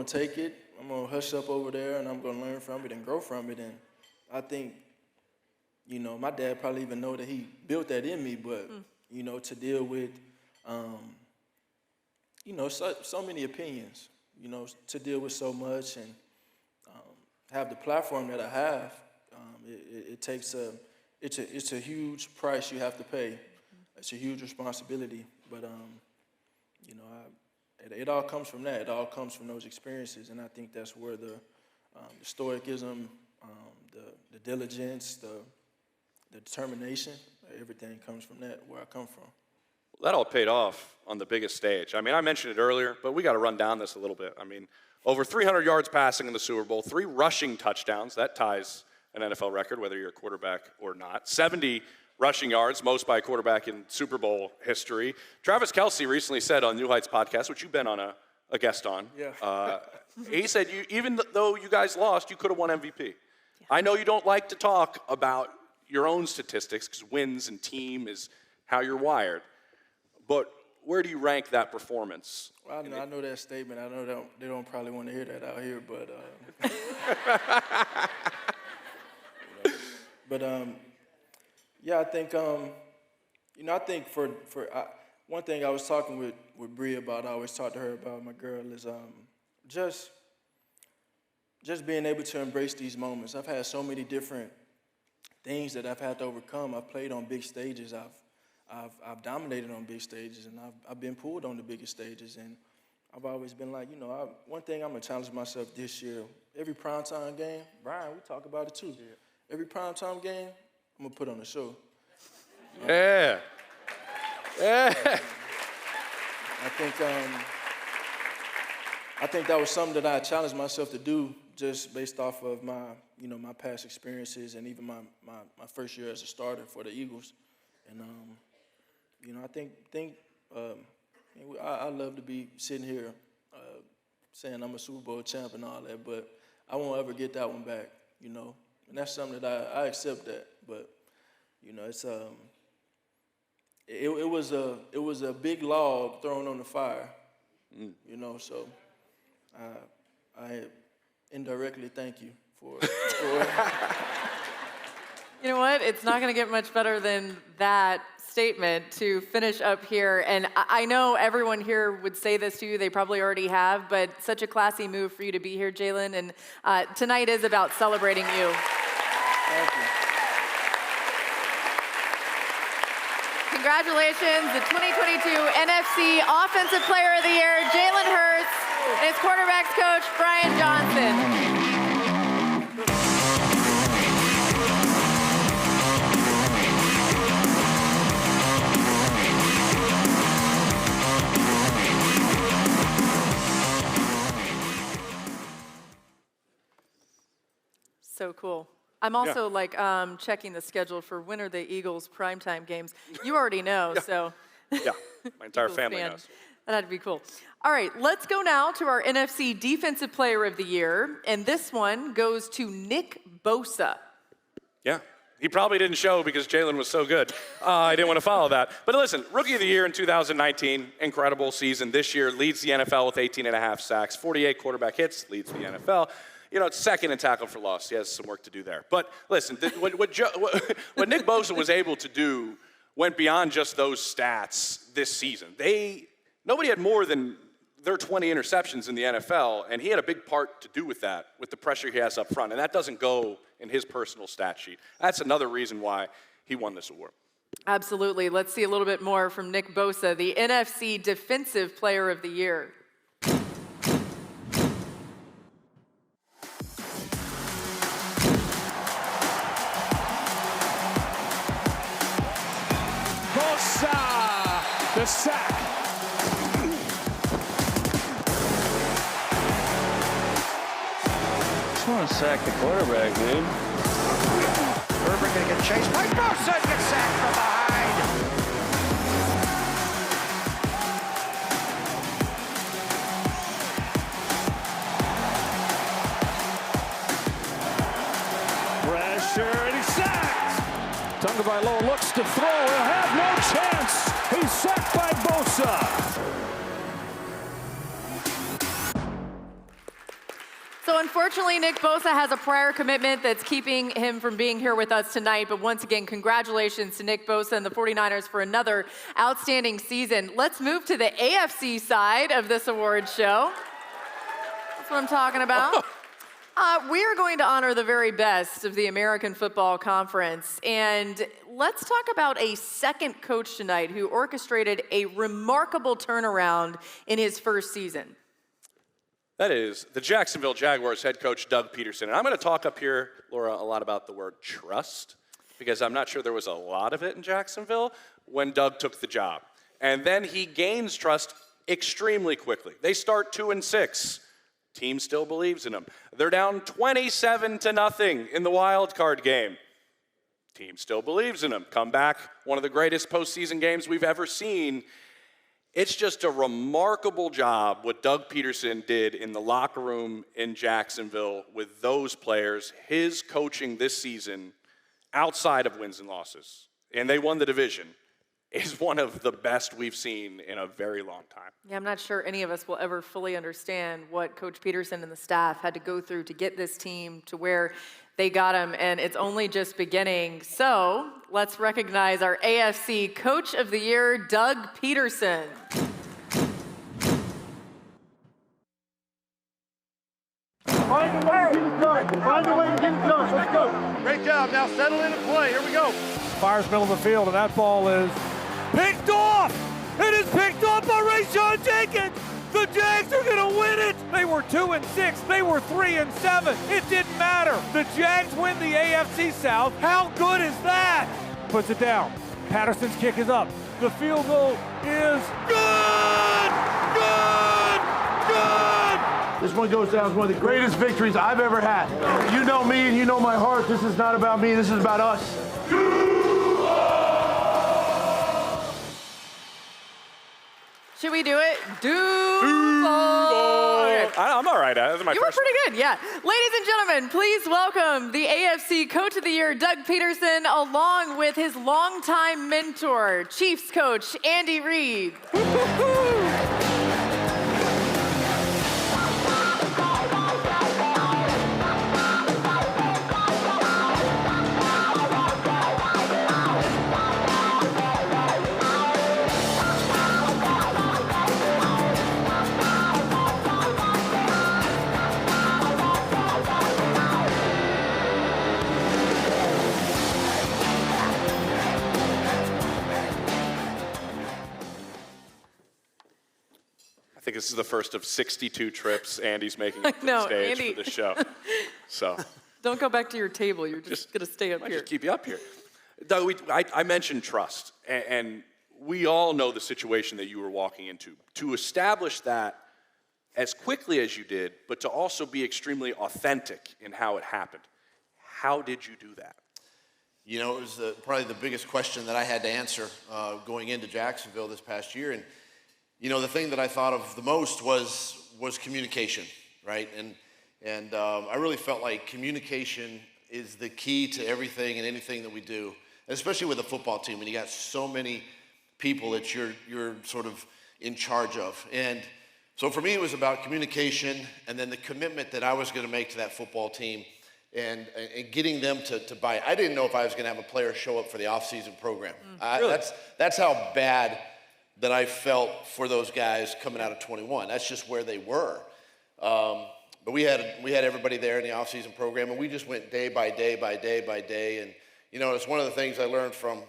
to take it. I'm going to hush up over there, and I'm going to learn from it and grow from it. And I think, my dad probably even know that he built that in me, but, to deal with, so many opinions, to deal with so much and have the platform that I have, it takes it's a huge price you have to pay. It's a huge responsibility, but, it all comes from that. It all comes from those experiences, and I think that's where the stoicism, the diligence, the determination, everything comes from that, where I come from. Well, that all paid off on the biggest stage. I mentioned it earlier, but we got to run down this a little bit. Over 300 yards passing in the Super Bowl, 3 rushing touchdowns. That ties an NFL record, whether you're a quarterback or not. 70 rushing yards, most by a quarterback in Super Bowl history. Travis Kelce recently said on New Heights podcast, which you've been on a guest on, he said, even though you guys lost, you could have won MVP. Yeah. I know you don't like to talk about your own statistics because wins and team is how you're wired, but where do you rank that performance? Well, I know that statement. I know they don't probably want to hear that out here, but yeah, I think I think for one thing I was talking with Bree about, I always talk to her about, my girl, is just being able to embrace these moments. I've had so many different things that I've had to overcome. I've played on big stages. I've dominated on big stages, and I've been pulled on the biggest stages. And I've always been like, one thing I'm going to challenge myself this year, every primetime game, Brian, we talk about it too. Yeah. Every primetime game, I'm going to put on a show. Yeah. Yeah. I think that was something that I challenged myself to do just based off of my, my past experiences and even my first year as a starter for the Eagles. And, I think I love to be sitting here saying I'm a Super Bowl champ and all that, but I won't ever get that one back, And that's something that I accept that, but, it's it was a big log thrown on the fire, so I indirectly thank you for it. You know what? It's not going to get much better than that statement to finish up here. And I know everyone here would say this to you. They probably already have, but such a classy move for you to be here, Jalen. And tonight is about celebrating you. Thank you. Congratulations, the 2022 NFC Offensive Player of the Year, Jalen Hurts, and his quarterback's coach, Brian Johnson. so cool. I'm also checking the schedule for when are the Eagles primetime games. You already know, so. Yeah, my entire Eagles family fan. knows. That'd be cool. All right, let's go now to our NFC Defensive Player of the Year, and this one goes to Nick Bosa. Yeah. He probably didn't show because Jalen was so good. I didn't want to follow that. But listen, Rookie of the Year in 2019, incredible season. This year leads the NFL with 18.5 sacks, 48 quarterback hits, leads the NFL. You know, it's second in tackle for loss. He has some work to do there. But listen, what Nick Bosa was able to do went beyond just those stats this season. Nobody had more than their 20 interceptions in the NFL, and he had a big part to do with that, with the pressure he has up front. And that doesn't go in his personal stat sheet. That's another reason why he won this award. Absolutely. Let's see a little bit more from Nick Bosa, the NFC Defensive Player of the Year. Bosa, the sack. Just want to sack the quarterback, dude. Herbert gonna get chased by Bosa and gets sacked from behind. Pressure, and he's sacked. Tagovailoa looks to throw. He'll have no chance. He's sacked by Bosa. So unfortunately, Nick Bosa has a prior commitment that's keeping him from being here with us tonight. But once again, congratulations to Nick Bosa and the 49ers for another outstanding season. Let's move to the AFC side of this award show. That's what I'm talking about. We are going to honor the very best of the American Football Conference. And let's talk about a second coach tonight who orchestrated a remarkable turnaround in his first season. That is the Jacksonville Jaguars head coach, Doug Peterson. And I'm going to talk up here, Laura, a lot about the word trust, because I'm not sure there was a lot of it in Jacksonville when Doug took the job. And then he gains trust extremely quickly. They start 2-6. Team still believes in them. They're down 27-0 in the wild card game. Team still believes in them. Come back, one of the greatest postseason games we've ever seen. It's just a remarkable job what Doug Peterson did in the locker room in Jacksonville with those players. His coaching this season, outside of wins and losses, and they won the division, is one of the best we've seen in a very long time. Yeah, I'm not sure any of us will ever fully understand what Coach Peterson and the staff had to go through to get this team to where they got him, and it's only just beginning. So let's recognize our AFC Coach of the Year, Doug Peterson. Find a way to get it done. Find a way to get it done. Let's go. Great job. Now settle in and play. Here we go. Fires middle of the field, and that ball is picked off. It is picked off by Rayshawn Jenkins. The Jags are going to win it. They were 2-6. They were 3-7. It didn't matter. The Jags win the AFC South. How good is that? Puts it down. Patterson's kick is up. The field goal is good. This one goes down as one of the greatest victories I've ever had. You know me and you know my heart. This is not about me. This is about us. Should we do it? I'm all right. That was my You were first pretty good, yeah. Ladies and gentlemen, please welcome the AFC Coach of the Year, Doug Peterson, along with his longtime mentor, Chiefs coach Andy Reid. I think this is the first of 62 trips Andy's making to the No, stage Andy. for the show. So Don't go back to your table. You're just going to stay up I here. just keep you up here. Doug, I mentioned trust, and we all know the situation that you were walking into. To establish that as quickly as you did, but to also be extremely authentic in how it happened. How did you do that? You know, it was probably the biggest question that I had to answer going into Jacksonville this past year. And, you know, the thing that I thought of the most was communication, right? And I really felt like communication is the key to everything and anything that we do, especially with a football team when you got so many people that you're sort of in charge of. And so for me, it was about communication and then the commitment that I was going to make to that football team and getting them to buy it. I didn't know if I was going to have a player show up for the off-season program. Really? That's how bad that I felt for those guys coming out of 21. That's just where they were. But we had everybody there in the off-season program, and we just went day by day by day by day. And, you know, it's one of the things I learned from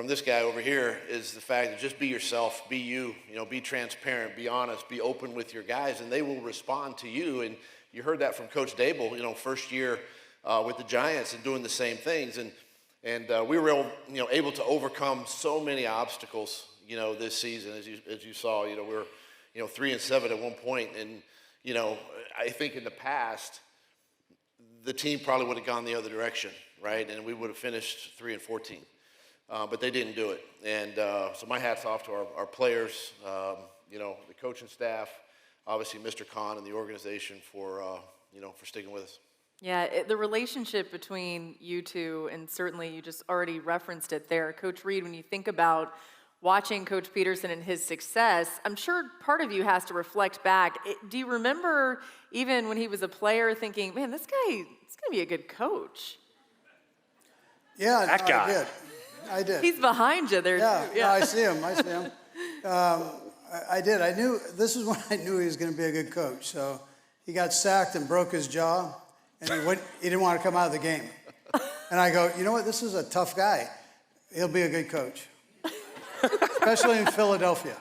this guy over here is the fact that just be yourself, be you, you know, be transparent, be honest, be open with your guys, and they will respond to you. And you heard that from Coach Dable, you know, first year with the Giants and doing the same things. And we were able to overcome so many obstacles, you know, this season, as you saw. You know, we were, you know, 3-7 at one point, and you know, I think in the past, the team probably would have gone the other direction, right? And we would have finished 3-14. But they didn't do it. And so my hat's off to our players, you know, the coaching staff, obviously Mr. Khan and the organization for sticking with us. Yeah, the relationship between you two, and certainly you just already referenced it there. Coach Reed, when you think about watching Coach Peterson and his success, I'm sure part of you has to reflect back. Do you remember even when he was a player thinking, man, this guy is going to be a good coach? Yeah, that guy. I did. He's behind you there, too. Yeah, I see him. I did. I knew, this is when I knew he was going to be a good coach. So he got sacked and broke his jaw, and he didn't want to come out of the game. And I go, you know what, this is a tough guy. He'll be a good coach. Especially in Philadelphia.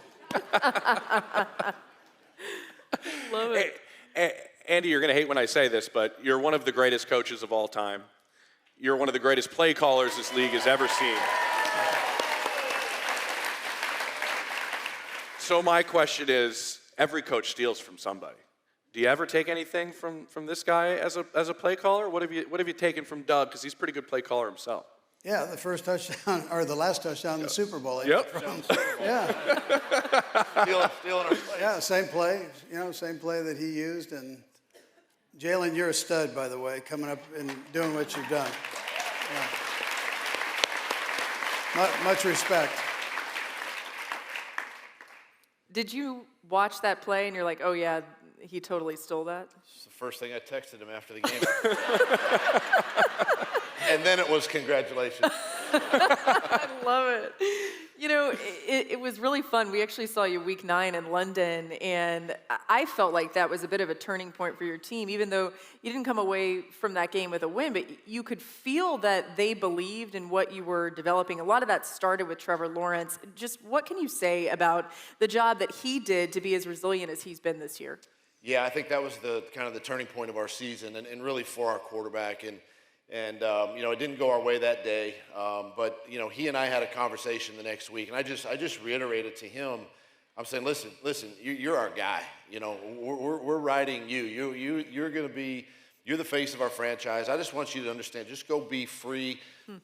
Love it. Andy, you're going to hate when I say this, but you're one of the greatest coaches of all time. You're one of the greatest play callers this league has ever seen. So my question is, every coach steals from somebody. Do you ever take anything from this guy as a play caller? What have you taken from Doug? Because he's a pretty good play caller himself. Yeah, the first touchdown, or the last touchdown in the Super Bowl. Yep. Yeah. Stealing our play. Yeah, same play, same play that he used. And Jalen, you're a stud, by the way, coming up and doing what you've done. Yeah. Much respect. Did you watch that play and you're like, oh yeah, he totally stole that? It's the first thing I texted him after the game. And then it was congratulations. I love it. You know, it was really fun. We actually saw you week 9 in London, and I felt like that was a bit of a turning point for your team, even though you didn't come away from that game with a win, but you could feel that they believed in what you were developing. A lot of that started with Trevor Lawrence. Just what can you say about the job that he did to be as resilient as he's been this year? Yeah, I think that was the kind of the turning point of our season and really for our quarterback. And it didn't go our way that day, but he and I had a conversation the next week, and I just reiterated to him, I'm saying, listen, you're our guy. We're riding you. You're going to be, you're the face of our franchise. I just want you to understand. Just go be free,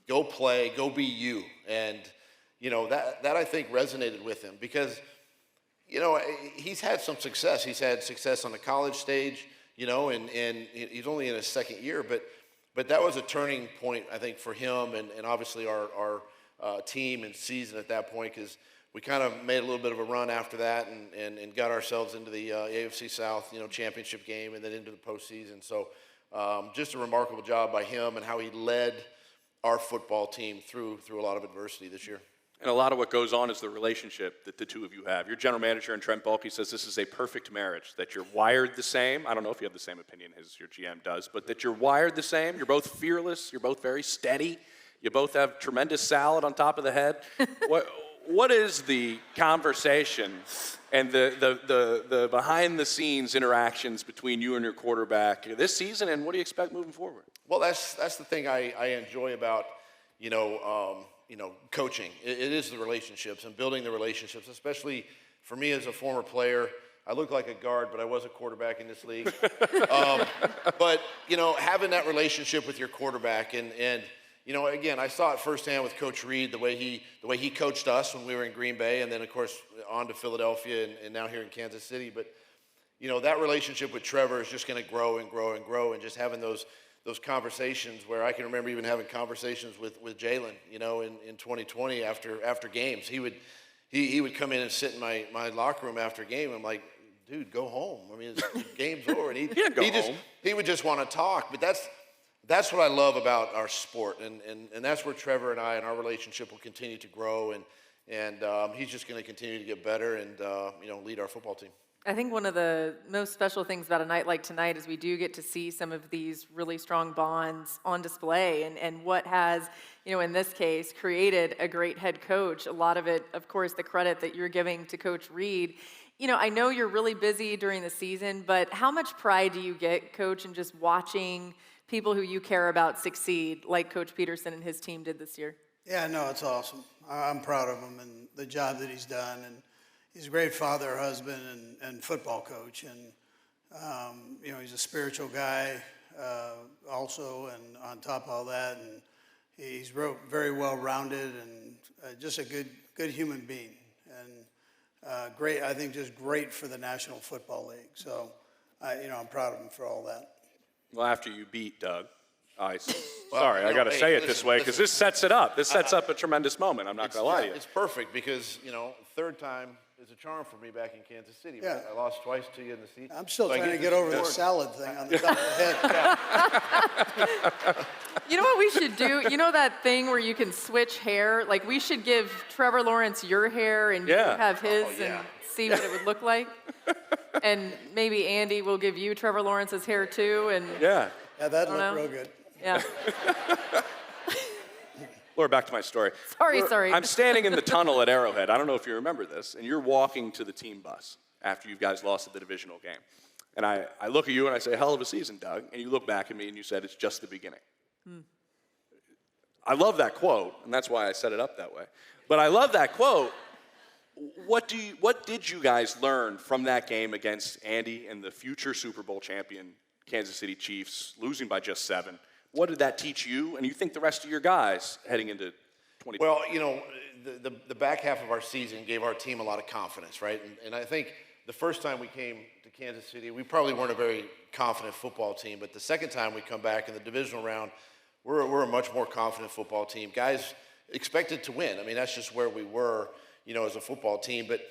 go play, go be you, and that I think resonated with him because he's had some success. He's had success on the college stage, and he's only in his second year, But that was a turning point, I think, for him and obviously our team and season at that point because we kind of made a little bit of a run after that and got ourselves into the AFC South, championship game and then into the postseason. So just a remarkable job by him and how he led our football team through a lot of adversity this year. And a lot of what goes on is the relationship that the two of you have. Your general manager, Trent Baalke, says this is a perfect marriage, that you're wired the same. I don't know if you have the same opinion as your GM does, but that you're wired the same. You're both fearless. You're both very steady. You both have tremendous salad on top of the head. What is the conversation and the behind-the-scenes interactions between you and your quarterback this season, and what do you expect moving forward? Well, that's the thing I enjoy about, coaching. It is the relationships and building the relationships, especially for me as a former player. I look like a guard, but I was a quarterback in this league. But, you know, having that relationship with your quarterback and you know, again, I saw it firsthand with Coach Reed, the way he coached us when we were in Green Bay, and then, of course, on to Philadelphia and now here in Kansas City. But, you know, that relationship with Trevor is just going to grow and grow and grow, and just having those conversations where I can remember even having conversations with Jalen, you know, in 2020 after games. He would come in and sit in my locker room after a game. I'm like, dude, go home. I mean, the game's over. And he would just want to talk. But that's what I love about our sport, and that's where Trevor and I and our relationship will continue to grow, and he's just going to continue to get better and you know, lead our football team. I think one of the most special things about a night like tonight is we do get to see some of these really strong bonds on display, and what has, you know, in this case, created a great head coach. A lot of it, of course, the credit that you're giving to Coach Reed. You know, I know you're really busy during the season, but how much pride do you get, Coach, in just watching people who you care about succeed, like Coach Peterson and his team did this year? Yeah, no, it's awesome. I'm proud of him and the job that he's done. And he's a great father, husband, and football coach. And, you know, he's a spiritual guy also, and on top of all that. And he's very well-rounded and just a good human being. And great, I think just great for the National Football League. So, you know, I'm proud of him for all that. Well, after you beat Doug, sorry, I got to say it this way because this sets it up. This sets up a tremendous moment. I'm not going to lie to you. It's perfect because, you know, third time is a charm for me back in Kansas City. Yeah. I lost twice to you in the seat. I'm still trying to get over the salad thing on the top of the head. You know what we should do? You know that thing where you can switch hair? Like, we should give Trevor Lawrence your hair and you have his and see what it would look like. And maybe Andy will give you Trevor Lawrence's hair too. And yeah, that'd look real good. Yeah. Laura, back to my story. Sorry. I'm standing in the tunnel at Arrowhead. I don't know if you remember this. And you're walking to the team bus after you guys lost at the divisional game. And I look at you and I say, hell of a season, Doug. And you look back at me and you said, it's just the beginning. I love that quote, and that's why I set it up that way. But I love that quote. What did you guys learn from that game against Andy and the future Super Bowl champion Kansas City Chiefs, losing by just 7? What did that teach you, and you think the rest of your guys heading into 2020? Well, you know, the back half of our season gave our team a lot of confidence, right? And I think the first time we came to Kansas City, we probably weren't a very confident football team, but the second time we come back in the divisional round, we're a much more confident football team. Guys expected to win. I mean, that's just where we were, you know, as a football team. But,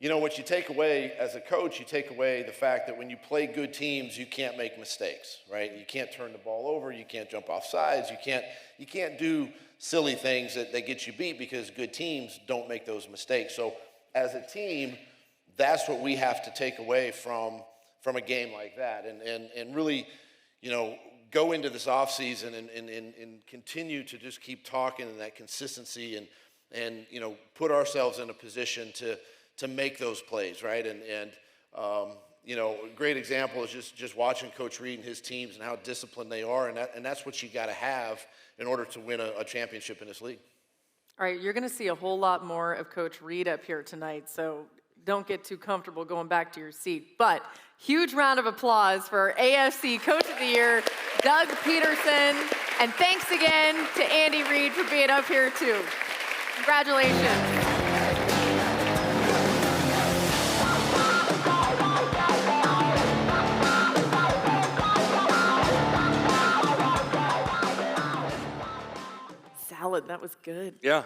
you know, what you take away as a coach, you take away the fact that when you play good teams, you can't make mistakes, right? You can't turn the ball over. You can't jump off sides. You can't do silly things that get you beat because good teams don't make those mistakes. So as a team, that's what we have to take away from a game like that and really, you know, go into this offseason and continue to just keep talking and that consistency and you know, put ourselves in a position to make those plays, right? And you know, a great example is just watching Coach Reed and his teams and how disciplined they are, and that's what you got to have in order to win a championship in this league. All right, you're going to see a whole lot more of Coach Reed up here tonight, so don't get too comfortable going back to your seat. But huge round of applause for our AFC Coach of the Year, Doug Peterson, and thanks again to Andy Reid for being up here too. Congratulations. Salad, that was good. Yeah.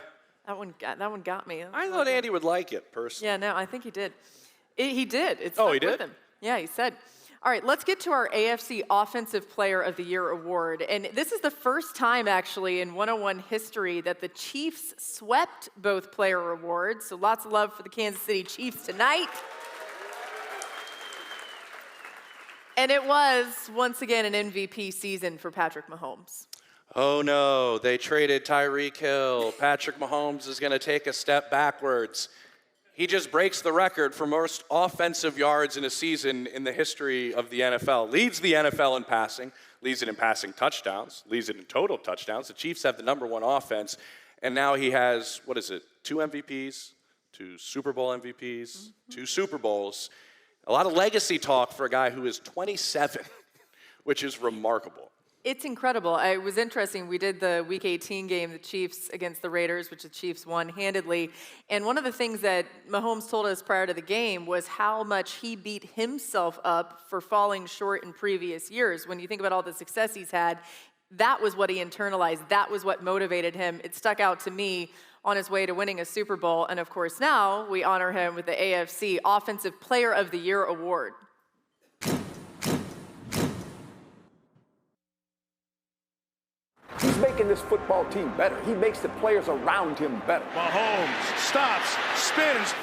That one got me. I thought Andy would like it, personally. Yeah, no, I think he did. He did. It Oh, he stuck with did? him. Yeah, he said. All right, let's get to our AFC Offensive Player of the Year award. And this is the first time, actually, in 101 history that the Chiefs swept both player awards. So lots of love for the Kansas City Chiefs tonight. And it was, once again, an MVP season for Patrick Mahomes. Oh, no, they traded Tyreek Hill. Patrick Mahomes is going to take a step backwards. He just breaks the record for most offensive yards in a season in the history of the NFL. Leads the NFL in passing, leads it in passing touchdowns, leads it in total touchdowns. The Chiefs have the #1 offense, and now he has, 2 MVPs, 2 Super Bowl MVPs, 2 Super Bowls. A lot of legacy talk for a guy who is 27, which is remarkable. It's incredible. It was interesting. We did the Week 18 game, the Chiefs against the Raiders, which the Chiefs won handedly. And one of the things that Mahomes told us prior to the game was how much he beat himself up for falling short in previous years. When you think about all the success he's had, that was what he internalized. That was what motivated him. It stuck out to me on his way to winning a Super Bowl. And of course, now we honor him with the AFC Offensive Player of the Year award. He's making this football team better. He makes the players around him better. Mahomes stops, spins,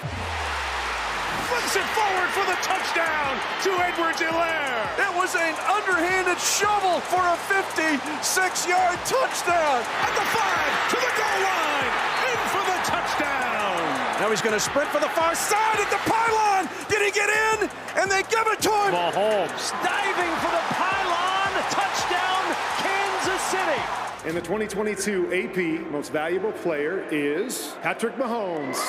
flips it forward for the touchdown to Edwards-Helaire. It was an underhanded shovel for a 56-yard touchdown. At the 5, to the goal line, in for the touchdown. Now he's going to sprint for the far side at the pylon. Did he get in? And they give it to him. Mahomes diving for the pylon. Touchdown, Kansas City. And the 2022 AP Most Valuable Player is Patrick Mahomes.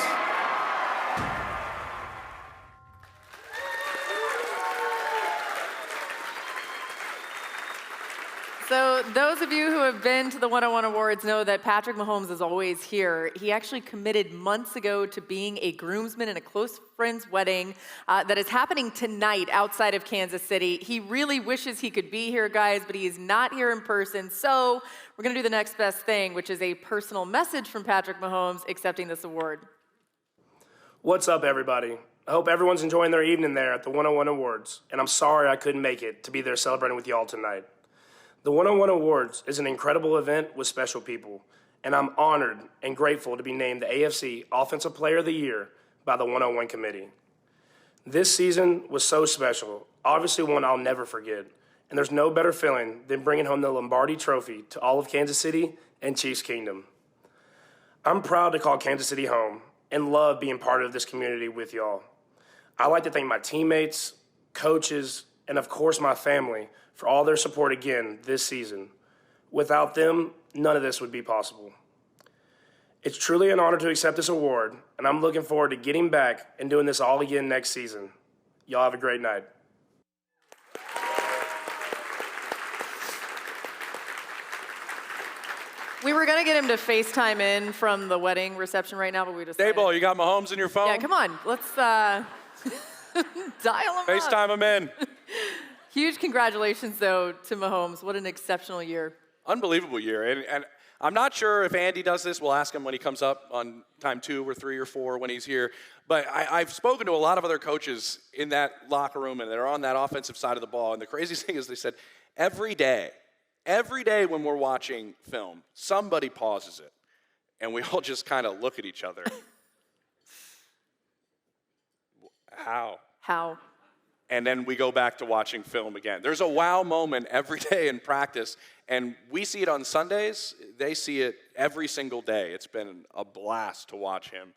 So those of you who have been to the 101 Awards know that Patrick Mahomes is always here. He actually committed months ago to being a groomsman in a close friend's wedding that is happening tonight outside of Kansas City. He really wishes he could be here, guys, but he is not here in person. So we're going to do the next best thing, which is a personal message from Patrick Mahomes accepting this award. What's up, everybody? I hope everyone's enjoying their evening there at the 101 Awards, and I'm sorry I couldn't make it to be there celebrating with y'all tonight. The 101 Awards is an incredible event with special people, and I'm honored and grateful to be named the AFC Offensive Player of the Year by the 101 Committee. This season was so special, obviously one I'll never forget, and there's no better feeling than bringing home the Lombardi Trophy to all of Kansas City and Chiefs Kingdom. I'm proud to call Kansas City home and love being part of this community with y'all. I'd like to thank my teammates, coaches, and of course my family for all their support again this season. Without them, none of this would be possible. It's truly an honor to accept this award, and I'm looking forward to getting back and doing this all again next season. Y'all have a great night. We were going to get him to FaceTime in from the wedding reception right now, but we decided... Dayball, you got Mahomes in your phone? Yeah, come on. Let's dial him up. FaceTime him in. Huge congratulations, though, to Mahomes. What an exceptional year. Unbelievable year. And I'm not sure if Andy does this. We'll ask him when he comes up on time 2 or 3 or 4 when he's here. But I've spoken to a lot of other coaches in that locker room, and they're on that offensive side of the ball. And the craziest thing is they said every day when we're watching film, somebody pauses it. And we all just kind of look at each other. How? And then we go back to watching film again. There's a wow moment every day in practice, and we see it on Sundays. They see it every single day. It's been a blast to watch him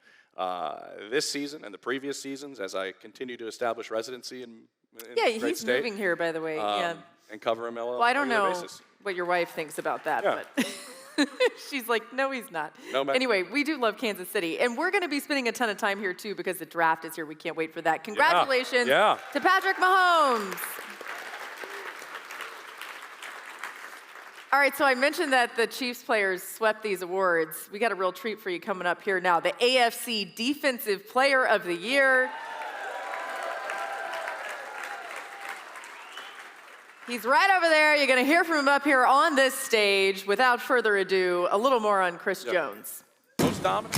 this season and the previous seasons as I continue to establish residency in Yeah, great he's state. moving here, by the way. Yeah. And cover him Well, I don't know basis. what your wife thinks about that, Yeah. but she's like, no, he's not. No, ma'am. Anyway, we do love Kansas City, and we're going to be spending a ton of time here, too, because the draft is here. We can't wait for that. Congratulations Yeah. to Patrick Mahomes. All right, so I mentioned that the Chiefs players swept these awards. We got a real treat for you coming up here now. The AFC Defensive Player of the Year. He's right over there. You're going to hear from him up here on this stage. Without further ado, a little more on Chris Jones. Most dominant.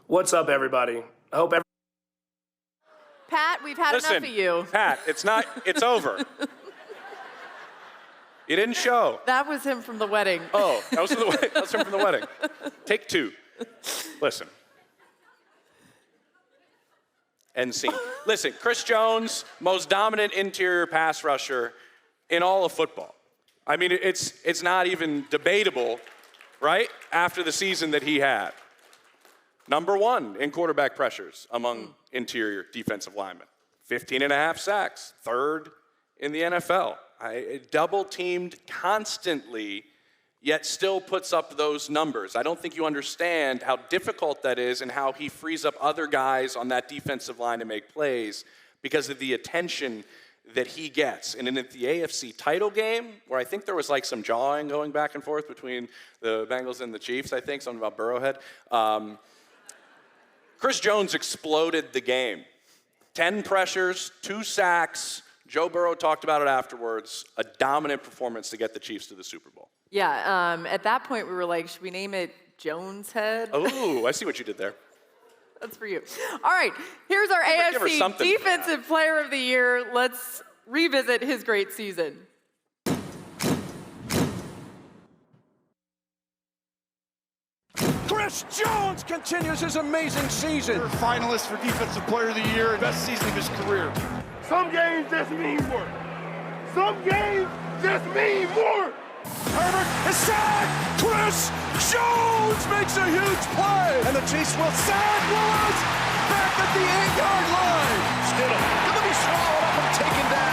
What's up, everybody? I hope Pat, we've had Listen, enough of you. Pat, it's over. You didn't show. That was him from the wedding. Oh, that was him from the wedding. Take 2. Listen. End scene. Listen, Chris Jones, most dominant interior pass rusher in all of football. I mean, it's not even debatable, right? After the season that he had. Number 1 in quarterback pressures among interior defensive linemen. 15.5 sacks, 3rd in the NFL. Double teamed constantly, yet still puts up those numbers. I don't think you understand how difficult that is and how he frees up other guys on that defensive line to make plays. because of the attention that he gets. And in the AFC title game, where I think there was like some jawing going back and forth between the Bengals and the Chiefs, I think, something about Burrowhead, Chris Jones exploded the game. 10 pressures, 2 sacks. Joe Burrow talked about it afterwards. A dominant performance to get the Chiefs to the Super Bowl. Yeah, at that point we were like, should we name it Jones Head? Oh, I see what you did there. That's for you. All right, here's our AFC Defensive Player of the Year. Let's revisit his great season. Chris Jones continues his amazing season. Finalist for Defensive Player of the Year, best season of his career. Some games just mean more. Some games just mean more. Herbert is sacked. Chris Jones makes a huge play. And the Chiefs will sack Willis back at the 8-yard line. Stidham gonna be swallowed up and taken down.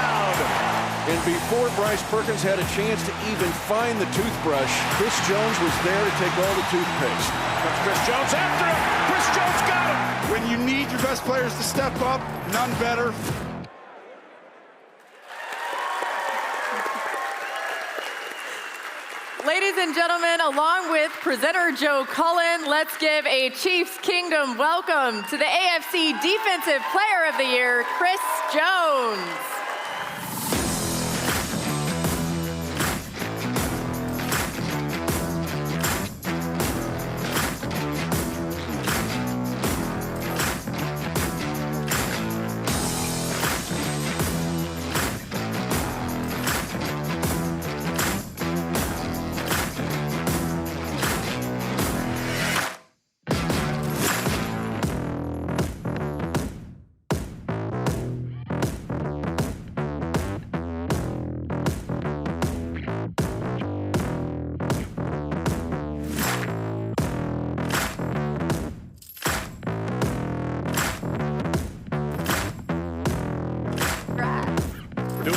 And before Bryce Perkins had a chance to even find the toothbrush, Chris Jones was there to take all the toothpaste. Comes Chris Jones after him. Chris Jones got him. When you need your best players to step up, none better. Ladies and gentlemen, along with presenter Joe Cullen, let's give a Chiefs Kingdom welcome to the AFC Defensive Player of the Year, Chris Jones.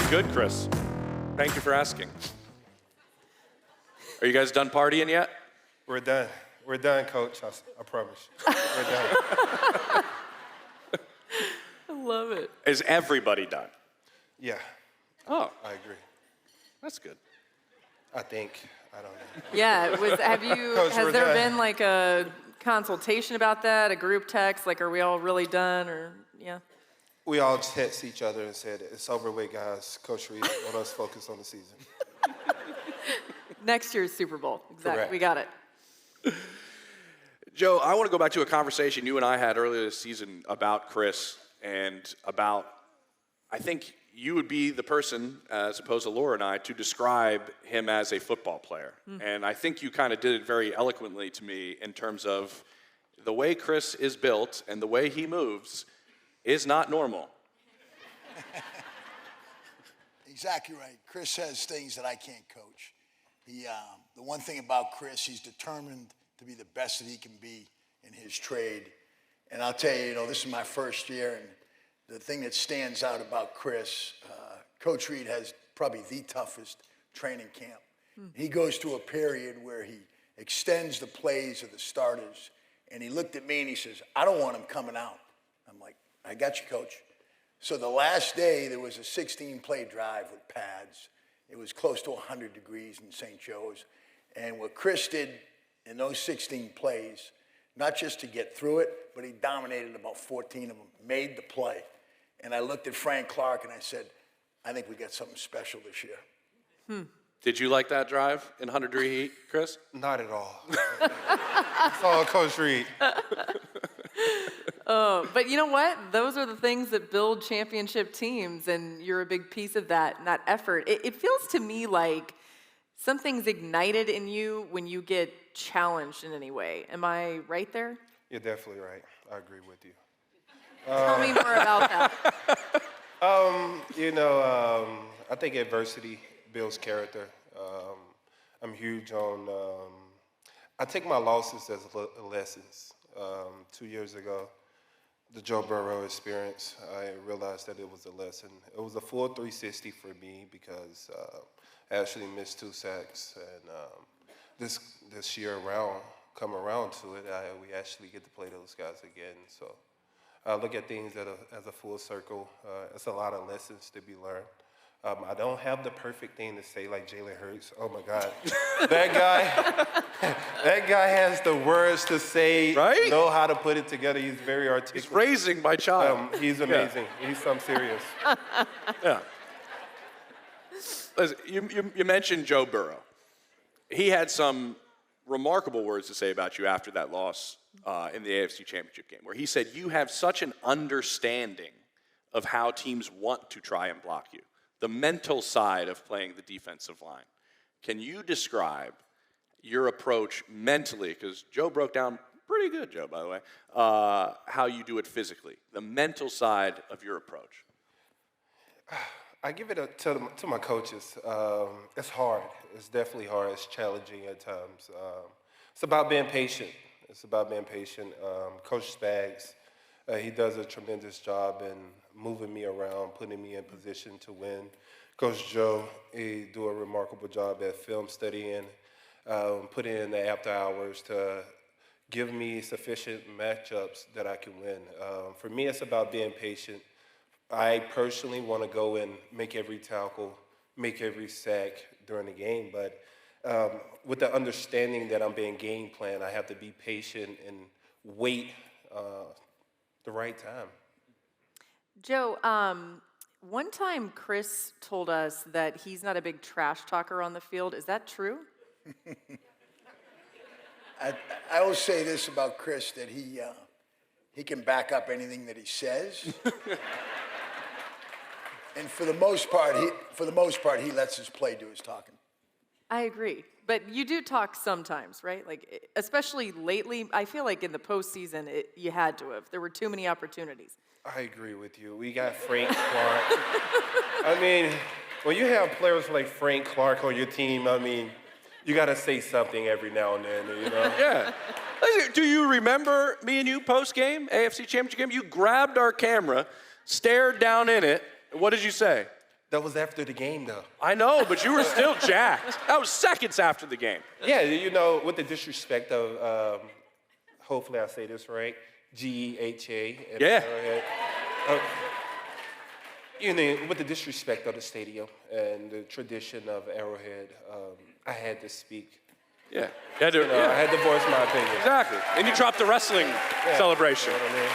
Good, Chris. Thank you for asking. Are you guys done partying yet? We're done. We're done, Coach. I promise. We're done. I love it. Is everybody done? Yeah. Oh. I agree. That's good. I think. I don't know. Yeah, Coach, has we're there done. been like a consultation about that, a group text, like are we all really done or, yeah? We all text each other and said, it's over with, guys. Coach Reed, let us focus on the season. Next year's Super Bowl. Exactly. Correct. We got it. Joe, I want to go back to a conversation you and I had earlier this season about Chris and about, I think you would be the person, as opposed to Laura and I, to describe him as a football player. And I think you kind of did it very eloquently to me in terms of the way Chris is built and the way he moves is not normal. Exactly right. Chris says things that I can't coach. The one thing about Chris, he's determined to be the best that he can be in his trade. And I'll tell you, this is my first year, and the thing that stands out about Chris, Coach Reed has probably the toughest training camp. He goes through a period where he extends the plays of the starters, and he looked at me and he says, I don't want him coming out. I'm like, I got you, Coach. So the last day, there was a 16-play drive with pads. It was close to 100 degrees in St. Joe's. And what Chris did in those 16 plays, not just to get through it, but he dominated about 14 of them, made the play. And I looked at Frank Clark and I said, I think we got something special this year. Did you like that drive in 100-degree heat, Chris? Not at all. It's all Coach Reed. But you know what? Those are the things that build championship teams, and you're a big piece of that effort. It feels to me like something's ignited in you when you get challenged in any way. Am I right there? You're definitely right. I agree with you. Tell me more about that. I think adversity builds character. I'm huge on, I take my losses as lessons. 2 years ago, the Joe Burrow experience, I realized that it was a lesson. It was a full 360 for me because I actually missed 2 sacks. And this year around, come around to it, we actually get to play those guys again. So look at things as a full circle. It's a lot of lessons to be learned. I don't have the perfect thing to say like Jalen Hurts. Oh my God, that guy has the words to say. Right? Know how to put it together. He's very articulate. He's raising my child. He's amazing. Yeah. He's something serious. Yeah. Listen, you mentioned Joe Burrow. He had some remarkable words to say about you after that loss in the AFC Championship game, where he said you have such an understanding of how teams want to try and block you, the mental side of playing the defensive line. Can you describe your approach mentally, because Joe broke down pretty good, Joe, by the way, how you do it physically, the mental side of your approach? I give it to my coaches. It's hard. It's definitely hard. It's challenging at times. It's about being patient. Coach Spags, he does a tremendous job in moving me around, putting me in position to win. Coach Joe, he do a remarkable job at film studying, putting in the after hours to give me sufficient matchups that I can win. For me, it's about being patient. I personally want to go and make every tackle, make every sack during the game, but with the understanding that I'm being game planned, I have to be patient and wait the right time. Joe, one time Chris told us that he's not a big trash talker on the field. Is that true? I will say this about Chris, that he can back up anything that he says. And for the most part, he lets his play do his talking. I agree. But you do talk sometimes, right? Like, especially lately, I feel like in the postseason, you had to have. There were too many opportunities. I agree with you. We got Frank Clark. I mean, when you have players like Frank Clark on your team, I mean, you got to say something every now and then, you know? Yeah. Do you remember me and you post-game, AFC Championship game? You grabbed our camera, stared down in it. What did you say? That was after the game, though. I know, but you were still jacked. That was seconds after the game. Yeah, you know, with the disrespect of, hopefully I say this right, GEHA. Yeah. You know, with the disrespect of the stadium and the tradition of Arrowhead, I had to speak. Yeah. I had to voice my opinion. Exactly. And you dropped the wrestling celebration. You know what I mean?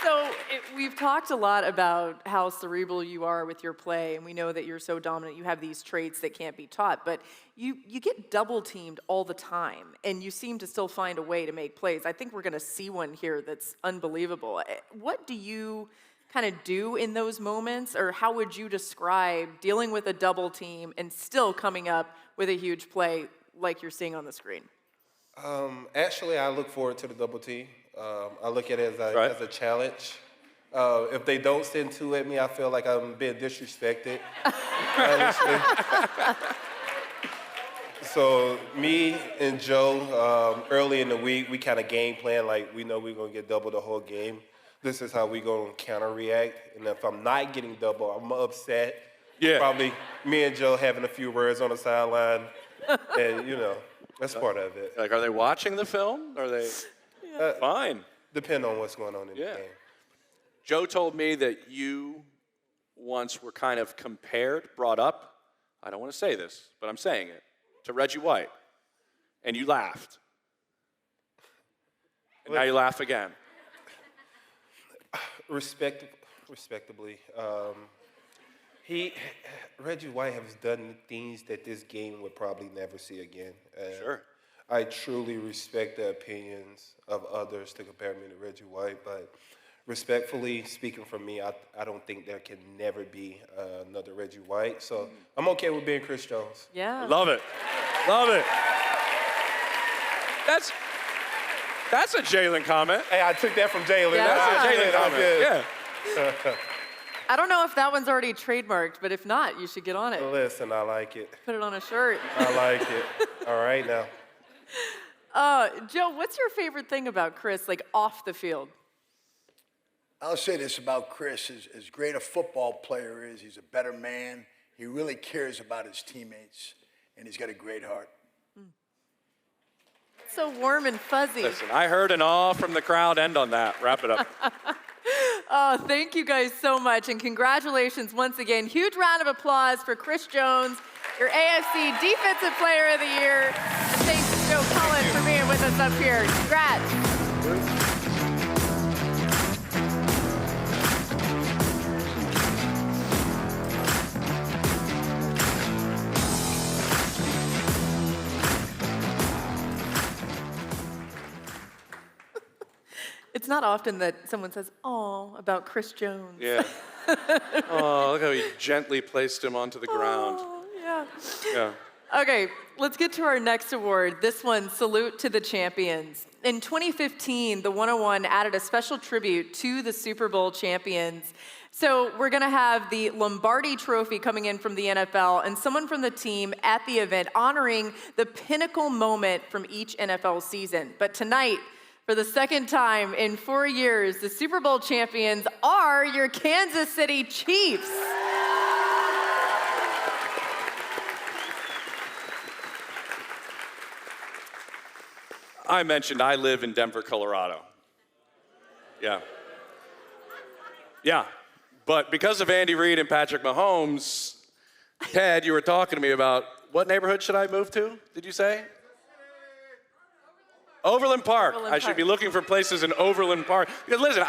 So we've talked a lot about how cerebral you are with your play, and we know that you're so dominant. You have these traits that can't be taught, but you get double teamed all the time, and you seem to still find a way to make plays. I think we're going to see one here that's unbelievable. What do you kind of do in those moments, or how would you describe dealing with a double team and still coming up with a huge play like you're seeing on the screen? Actually, I look forward to the double team. I look at it as a challenge. If they don't send two at me, I feel like I'm being disrespected. So me and Joe, early in the week, we kind of game plan like we know we're going to get double the whole game. This is how we going to counter react. And if I'm not getting double, I'm upset. Yeah. Probably me and Joe having a few words on the sideline. And, you know, that's part of it. Like, are they watching the film? Are they? Fine. Depend on what's going on in the game. Joe told me that you once were kind of brought up, I don't want to say this, but I'm saying it, to Reggie White. And you laughed. And now you laugh again. Respectably. Reggie White has done things that this game would probably never see again. Sure. I truly respect the opinions of others to compare me to Reggie White, but respectfully speaking from me, I don't think there can never be another Reggie White. So I'm okay with being Chris Jones. Yeah. Love it. Love it. That's a Jalen comment. Hey, I took that from Jalen. Yeah. That's a Jalen comment. Yeah. I don't know if that one's already trademarked, but if not, you should get on it. Listen, I like it. Put it on a shirt. I like it. All right, now. Joe, what's your favorite thing about Chris, like off the field? I'll say this about Chris. As great a football player is, he's a better man. He really cares about his teammates, and he's got a great heart. So warm and fuzzy. Listen, I heard an awe from the crowd. End on that. Wrap it up. Oh, thank you guys so much, and congratulations once again. Huge round of applause for Chris Jones, your AFC Defensive Player of the Year. And thanks to Joe Cullen for being with us up here. Congrats. It's not often that someone says, "Oh," about Chris Jones. Yeah. Oh, look how he gently placed him onto the ground. Oh, yeah. Yeah. Okay, let's get to our next award. This one, Salute to the Champions. In 2015, the 101 added a special tribute to the Super Bowl champions. So we're gonna have the Lombardi Trophy coming in from the NFL and someone from the team at the event honoring the pinnacle moment from each NFL season. But tonight, for the second time in 4 years, the Super Bowl champions are your Kansas City Chiefs. I mentioned I live in Denver, Colorado. Yeah. Yeah. But because of Andy Reid and Patrick Mahomes, Ted, you were talking to me about what neighborhood should I move to, did you say? Overland Park. I should be looking for places in Overland Park. Because listen,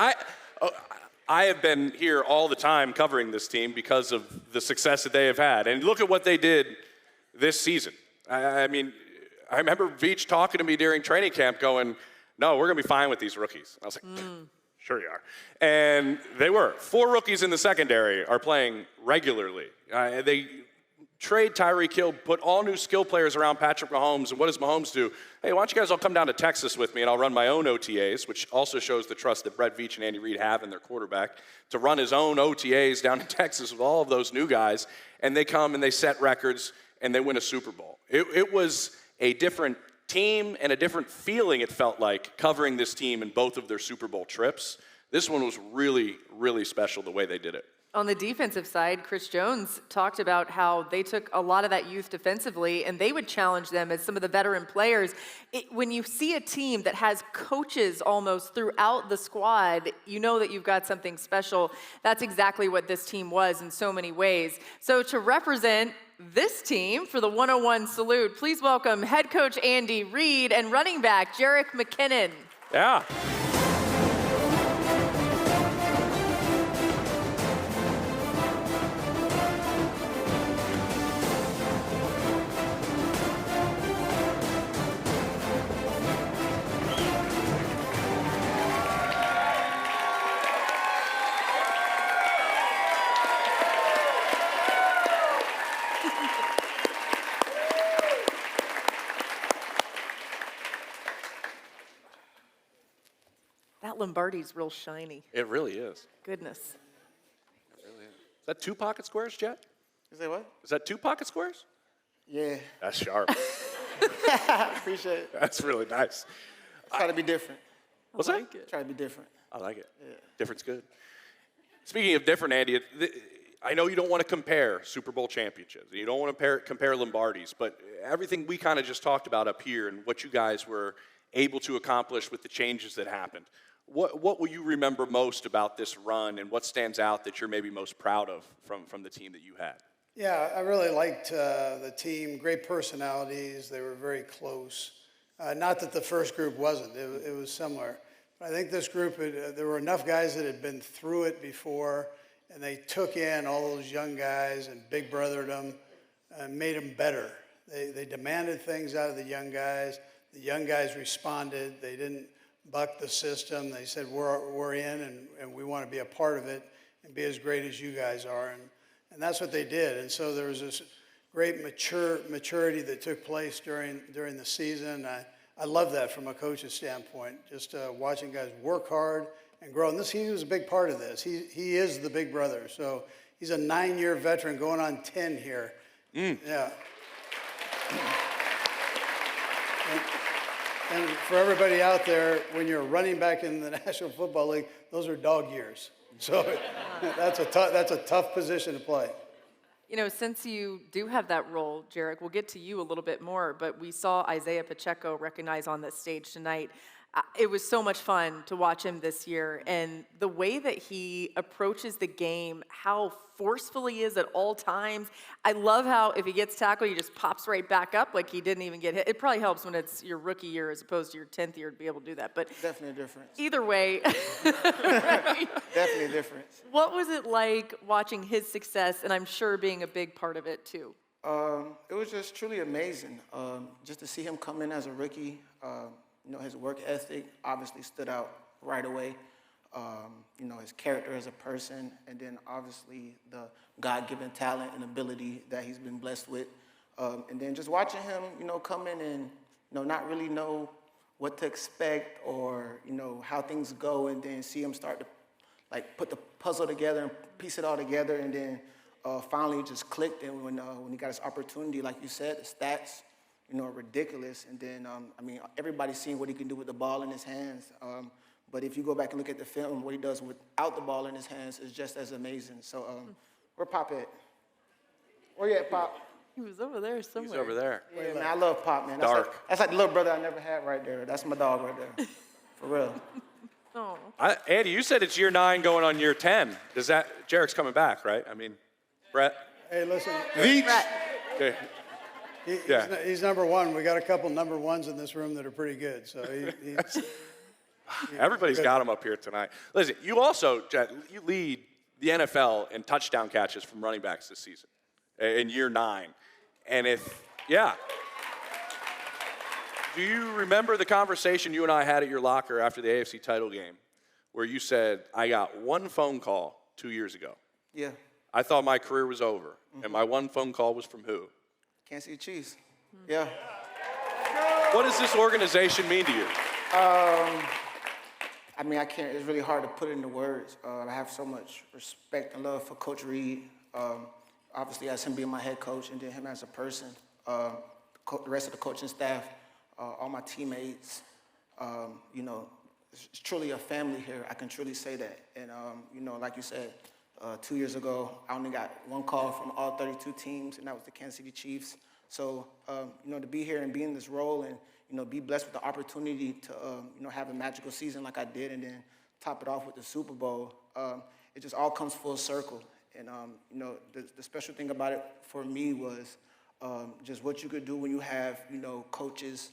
I have been here all the time covering this team because of the success that they have had. And look at what they did this season. I mean, I remember Veach talking to me during training camp going, no, we're going to be fine with these rookies. I was like, sure you are. And they were. 4 rookies in the secondary are playing regularly. They trade Tyreek Hill, put all new skill players around Patrick Mahomes, and what does Mahomes do? Hey, why don't you guys all come down to Texas with me, and I'll run my own OTAs, which also shows the trust that Brett Veach and Andy Reid have in their quarterback, to run his own OTAs down in Texas with all of those new guys, and they come and they set records, and they win a Super Bowl. It was a different team and a different feeling, it felt like, covering this team in both of their Super Bowl trips. This one was really, really special the way they did it. On the defensive side, Chris Jones talked about how they took a lot of that youth defensively and they would challenge them as some of the veteran players. When you see a team that has coaches almost throughout the squad, you know that you've got something special. That's exactly what this team was in so many ways. So to represent this team for the 101 Salute, please welcome head coach Andy Reid and running back Jerick McKinnon. Yeah. That Lombardi's real shiny. It really is. Goodness. It really is. Is that 2 pocket squares, Jet? Is that what? Is that 2 pocket squares? Yeah. That's sharp. Appreciate it. That's really nice. Try to be different. What's that? Try to be different. I like it. Yeah. Different's good. Speaking of different, Andy, I know you don't want to compare Super Bowl championships. You don't want to compare Lombardis, but everything we kind of just talked about up here and what you guys were able to accomplish with the changes that happened. What will you remember most about this run, and what stands out that you're maybe most proud of from the team that you had? Yeah, I really liked the team. Great personalities. They were very close. Not that the first group wasn't. It was similar. But I think this group, there were enough guys that had been through it before, and they took in all those young guys and big brothered them and made them better. They demanded things out of the young guys. The young guys responded. They didn't buck the system. They said, we're in, and we want to be a part of it and be as great as you guys are. And that's what they did. And so there was this great maturity that took place during the season. I love that from a coach's standpoint, just watching guys work hard and grow. And he was a big part of this. He is the big brother. So he's a 9-year veteran going on 10 here. Yeah. And for everybody out there, when you're running back in the National Football League, those are dog years. So that's a tough position to play. You know, since you do have that role, Jarek, we'll get to you a little bit more, but we saw Isaiah Pacheco recognized on this stage tonight. It was so much fun to watch him this year, and the way that he approaches the game, how forceful he is at all times. I love how if he gets tackled, he just pops right back up like he didn't even get hit. It probably helps when it's your rookie year as opposed to your 10th year to be able to do that. But definitely a difference. Either way, right? Definitely a difference. What was it like watching his success, and I'm sure being a big part of it too? It was just truly amazing. Just to see him come in as a rookie. You know, his work ethic obviously stood out right away. You know, his character as a person, and then obviously the God-given talent and ability that he's been blessed with. And then just watching him, you know, come in and, you know, not really know what to expect or, you know, how things go, and then see him start to, like, put the puzzle together and piece it all together, and then finally it just clicked. And when he got his opportunity, like you said, the stats, you know, ridiculous. And then, I mean, everybody's seen what he can do with the ball in his hands. But if you go back and look at the film, what he does without the ball in his hands is just as amazing. So where Pop at? Where you at, Pop? He was over there somewhere. He's over there. Yeah, man, I love Pop, man. That's like the little brother I never had right there. That's my dog right there. For real. Oh. Andy, you said it's year 9 going on year 10. Does that, Jarek's coming back, right? I mean, Brett? Hey, listen. Okay. He's number one. We got a couple number ones in this room that are pretty good. So he's Everybody's got him up here tonight. Listen, you also, Jet, you lead the NFL in touchdown catches from running backs this season in year 9. And do you remember the conversation you and I had at your locker after the AFC title game where you said, I got one phone call 2 years ago. Yeah. I thought my career was over. And my one phone call was from who? Kansas City Chiefs. Yeah. What does this organization mean to you? I mean, I can't, it's really hard to put into words. I have so much respect and love for Coach Reed, obviously as him being my head coach, and then him as a person, the rest of the coaching staff, all my teammates. You know, it's truly a family here. I can truly say that. And, you know, like you said, 2 years ago, I only got one call from all 32 teams, and that was the Kansas City Chiefs. So, you know, to be here and be in this role and, you know, be blessed with the opportunity to, you know, have a magical season like I did and then top it off with the Super Bowl, it just all comes full circle. And, you know, the special thing about it for me was just what you could do when you have, you know, coaches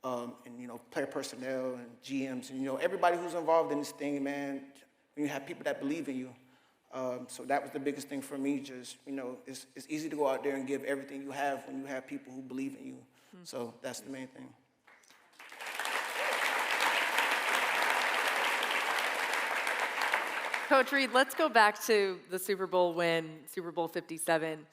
and, you know, player personnel and GMs and, you know, everybody who's involved in this thing, man, when you have people that believe in you. So that was the biggest thing for me. Just, you know, it's easy to go out there and give everything you have when you have people who believe in you. So that's the main thing. Coach Reed, let's go back to the Super Bowl win, Super Bowl 57.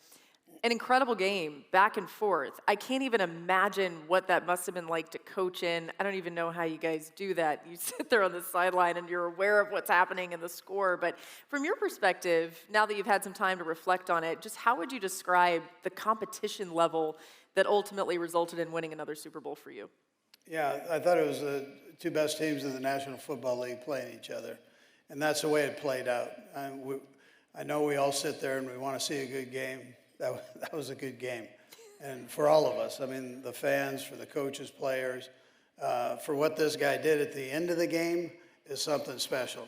An incredible game, back and forth. I can't even imagine what that must have been like to coach in. I don't even know how you guys do that. You sit there on the sideline and you're aware of what's happening in the score. But from your perspective, now that you've had some time to reflect on it, just how would you describe the competition level that ultimately resulted in winning another Super Bowl for you? Yeah, I thought it was the two best teams in the National Football League playing each other. And that's the way it played out. I know we all sit there and we want to see a good game. That was a good game. And for all of us, I mean, the fans, for the coaches, players, for what this guy did at the end of the game is something special.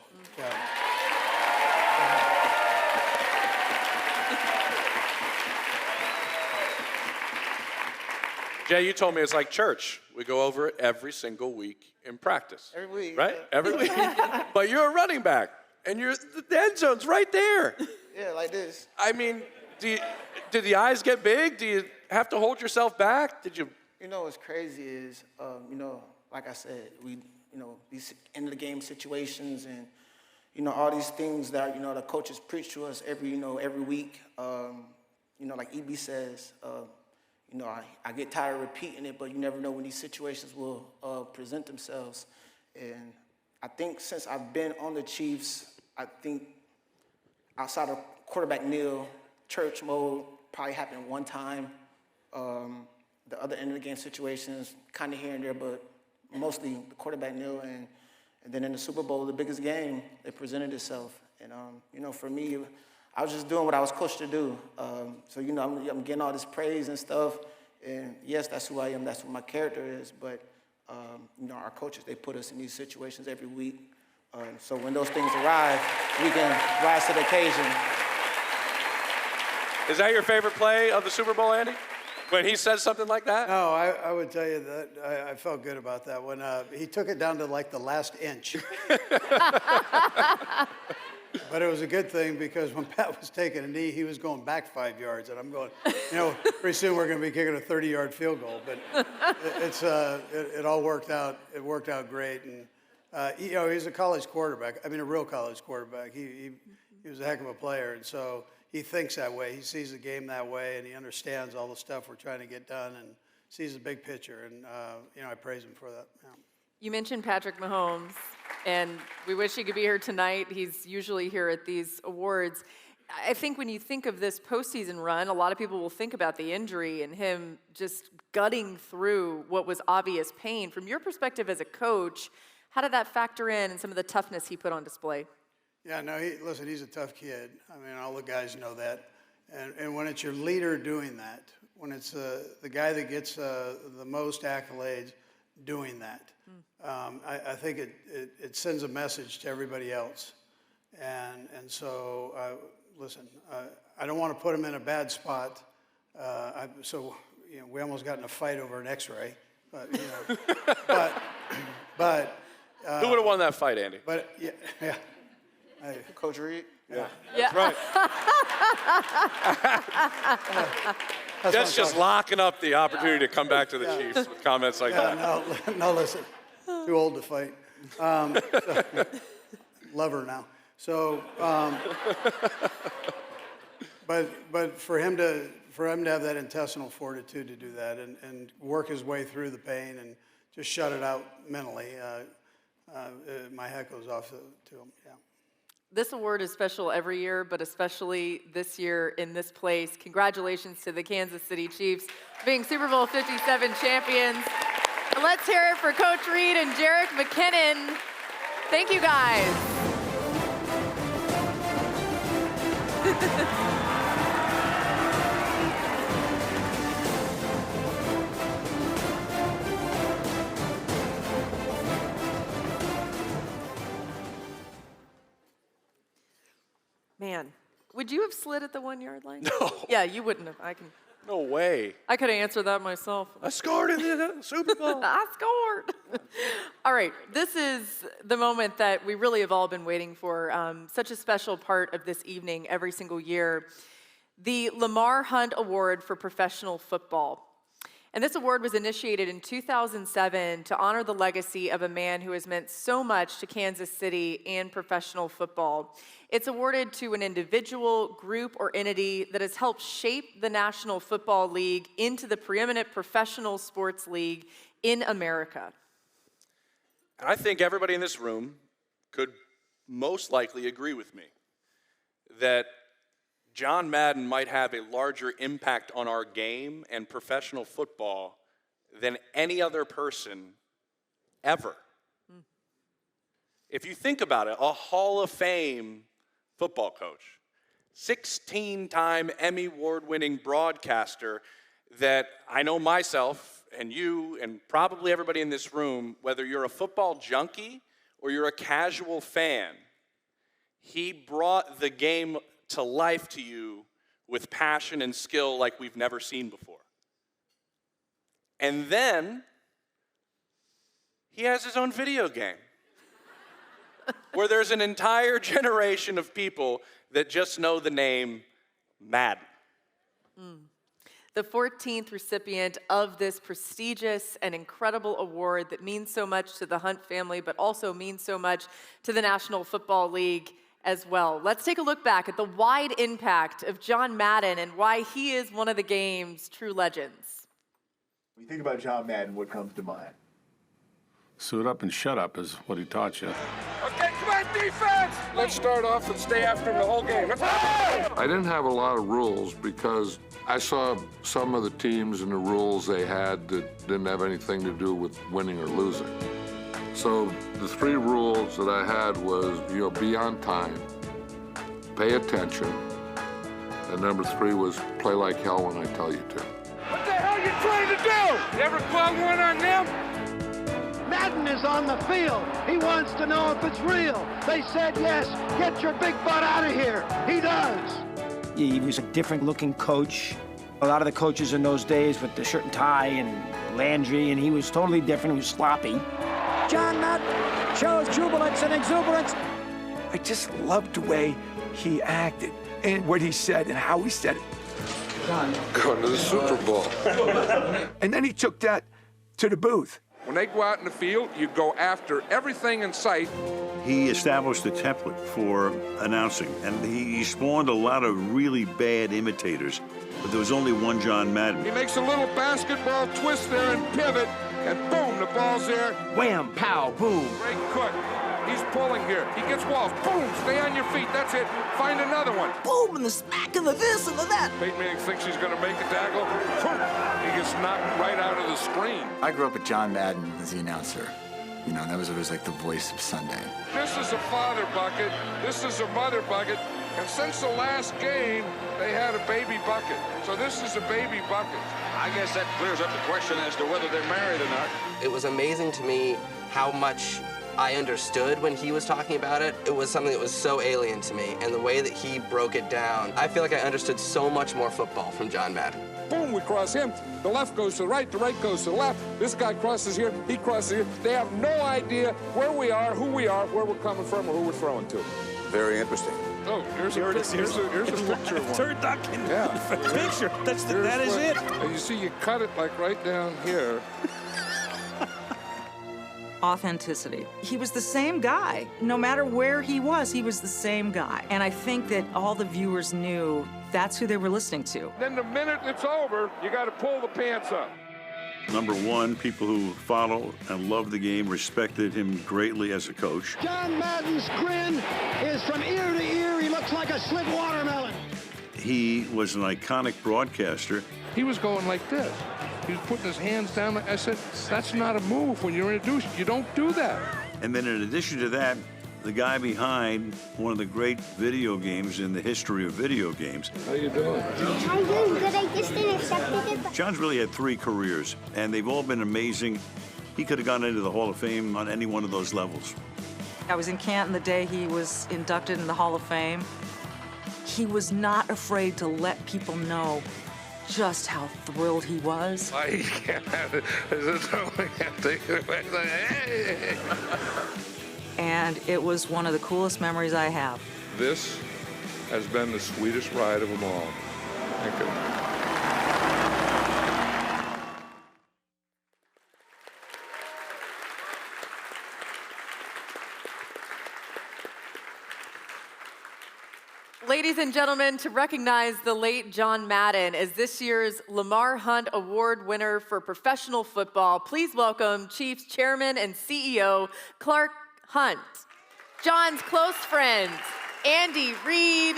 Jay, you told me it's like church. We go over it every single week in practice. Every week. Right? Every week. But you're a running back, and the end zone's right there. Yeah, like this. I mean, did the eyes get big? Do you have to hold yourself back? Did you? You know what's crazy is, you know, like I said, you know, these end of the game situations and, you know, all these things that, you know, the coaches preach to us every week. You know, like EB says, you know, I get tired of repeating it, but you never know when these situations will present themselves. And I think since I've been on the Chiefs, I think outside of quarterback kneel, church mode probably happened one time. The other end of the game situations, kind of here and there, but mostly the quarterback kneel. And then in the Super Bowl, the biggest game, it presented itself. And, you know, for me, I was just doing what I was coached to do. So, you know, I'm getting all this praise and stuff. And yes, that's who I am. That's what my character is. But, you know, our coaches, they put us in these situations every week. So when those things arrive, we can rise to the occasion. Is that your favorite play of the Super Bowl, Andy? When he says something like that? No, I would tell you that I felt good about that when he took it down to like the last inch. But it was a good thing because when Pat was taking a knee, he was going back 5 yards, and I'm going, you know, pretty soon we're going to be kicking a 30-yard field goal. But it all worked out. It worked out great, and you know, he's a college quarterback. I mean, a real college quarterback. He was a heck of a player, and so he thinks that way. He sees the game that way, and he understands all the stuff we're trying to get done, and sees the big picture. And you know, I praise him for that. Yeah. You mentioned Patrick Mahomes, and we wish he could be here tonight. He's usually here at these awards. I think when you think of this postseason run, a lot of people will think about the injury and him just gutting through what was obvious pain. From your perspective as a coach, how did that factor in and some of the toughness he put on display? Yeah, no, listen, he's a tough kid. I mean, all the guys know that. And when it's your leader doing that, when it's the guy that gets the most accolades doing that, I think it sends a message to everybody else. And so, listen, I don't want to put him in a bad spot. So, you know, we almost got in a fight over an X-ray. But, you know, but who would have won that fight, Andy? But yeah. Coach Reed? Yeah. That's right. That's just locking up the opportunity to come back to the Chiefs with comments like that. No, listen. Too old to fight. Love her now. So, but for him to have that intestinal fortitude to do that and work his way through the pain and just shut it out mentally, my hat goes off to him. Yeah. This award is special every year, but especially this year in this place. Congratulations to the Kansas City Chiefs being Super Bowl 57 champions. And let's hear it for Coach Reed and Jerick McKinnon. Thank you, guys. Man, would you have slid at the 1 yard line? No. Yeah, you wouldn't have. No way. I could have answered that myself. I scored in the Super Bowl. I scored. All right, this is the moment that we really have all been waiting for. Such a special part of this evening every single year. The Lamar Hunt Award for Professional Football. And this award was initiated in 2007 to honor the legacy of a man who has meant so much to Kansas City and professional football. It's awarded to an individual, group, or entity that has helped shape the National Football League into the preeminent professional sports league in America. And I think everybody in this room could most likely agree with me that John Madden might have a larger impact on our game and professional football than any other person ever. If you think about it, a Hall of Fame football coach, 16-time Emmy Award-winning broadcaster that I know myself and you and probably everybody in this room, whether you're a football junkie or you're a casual fan, he brought the game to life to you with passion and skill like we've never seen before. And then he has his own video game where there's an entire generation of people that just know the name Madden. The 14th recipient of this prestigious and incredible award that means so much to the Hunt family, but also means so much to the National Football League as well. Let's take a look back at the wide impact of John Madden and why he is one of the game's true legends. When you think about John Madden, what comes to mind? Suit up and shut up is what he taught you. Okay, come on, defense! Let's start off and stay after him the whole game. Let's go! I didn't have a lot of rules because I saw some of the teams and the rules they had that didn't have anything to do with winning or losing. So the three rules that I had was, be on time, pay attention, And number 3 was play like hell when I tell you to. What the hell you trying to do? You ever call one on them? Madden is on the field. He wants to know if it's real. They said yes. Get your big butt out of here. He does. He was a different looking coach. A lot of the coaches in those days with the shirt and tie and Landry, and he was totally different. He was sloppy. John Madden shows jubilance and exuberance. I just loved the way he acted and what he said and how he said it. Going to the Super Bowl. And then he took that to the booth. When they go out in the field, you go after everything in sight. He established a template for announcing, and he spawned a lot of really bad imitators, but there was only one John Madden. He makes a little basketball twist there and pivot, and boom, the ball's there. Wham, pow, boom. Great cut. He's pulling here. He gets walls. Boom, stay on your feet. That's it. Find another one. Boom, and the smack and the this and the that. Peyton Manning thinks he's going to make a tackle. Boom, he gets knocked right out of the screen. I grew up with John Madden as the announcer. You know, that was always like the voice of Sunday. This is a father bucket. This is a mother bucket. And since the last game, they had a baby bucket. So this is a baby bucket. I guess that clears up the question as to whether they're married or not. It was amazing to me how much I understood when he was talking about it. It was something that was so alien to me, and the way that he broke it down, I feel like I understood so much more football from John Madden. Boom, we cross him. The left goes to the right goes to the left. This guy crosses here, he crosses here. They have no idea where we are, who we are, where we're coming from, or who we're throwing to. Very interesting. Oh, here's a picture of one. Turducken. Yeah. Picture. That is it. And you see, you cut it like right down here. Authenticity. He was the same guy. No matter where he was the same guy. And I think that all the viewers knew that's who they were listening to. Then the minute it's over, you got to pull the pants up. Number one, people who follow and love the game respected him greatly as a coach. John Madden's grin is from ear to ear. He looks like a slit watermelon. He was an iconic broadcaster. He was going like this. He was putting his hands down. I said, that's not a move when you're introduced. You don't do that. And then in addition to that, the guy behind one of the great video games in the history of video games. How you doing? I'm doing good. I just didn't accept it. John's really had 3 careers, and they've all been amazing. He could have gone into the Hall of Fame on any one of those levels. I was in Canton the day he was inducted in the Hall of Fame. He was not afraid to let people know just how thrilled he was. I can't have it. And it was one of the coolest memories I have. This has been the sweetest ride of them all. Thank you. Ladies and gentlemen, to recognize the late John Madden as this year's Lamar Hunt Award winner for professional football, please welcome Chiefs Chairman and CEO Clark Hunt, John's close friend, Andy Reid,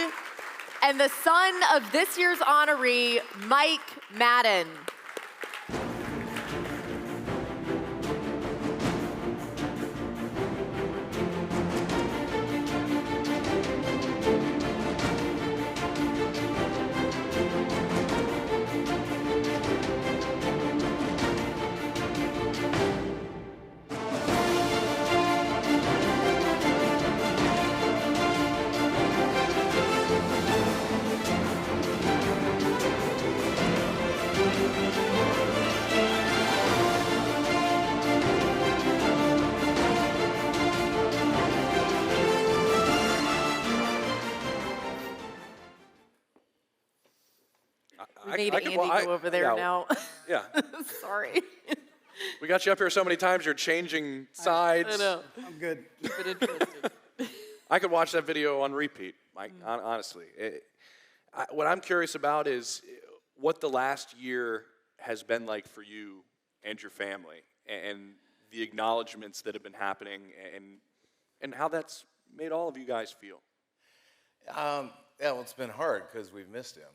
and the son of this year's honoree, Mike Madden. We made Andy go over there now. Yeah. Sorry. We got you up here so many times, you're changing sides. I know. I'm good. Keep it interesting. I could watch that video on repeat, Mike, honestly. What I'm curious about is what the last year has been like for you and your family, and the acknowledgments that have been happening, and how that's made all of you guys feel. Yeah, well, it's been hard because we've missed him.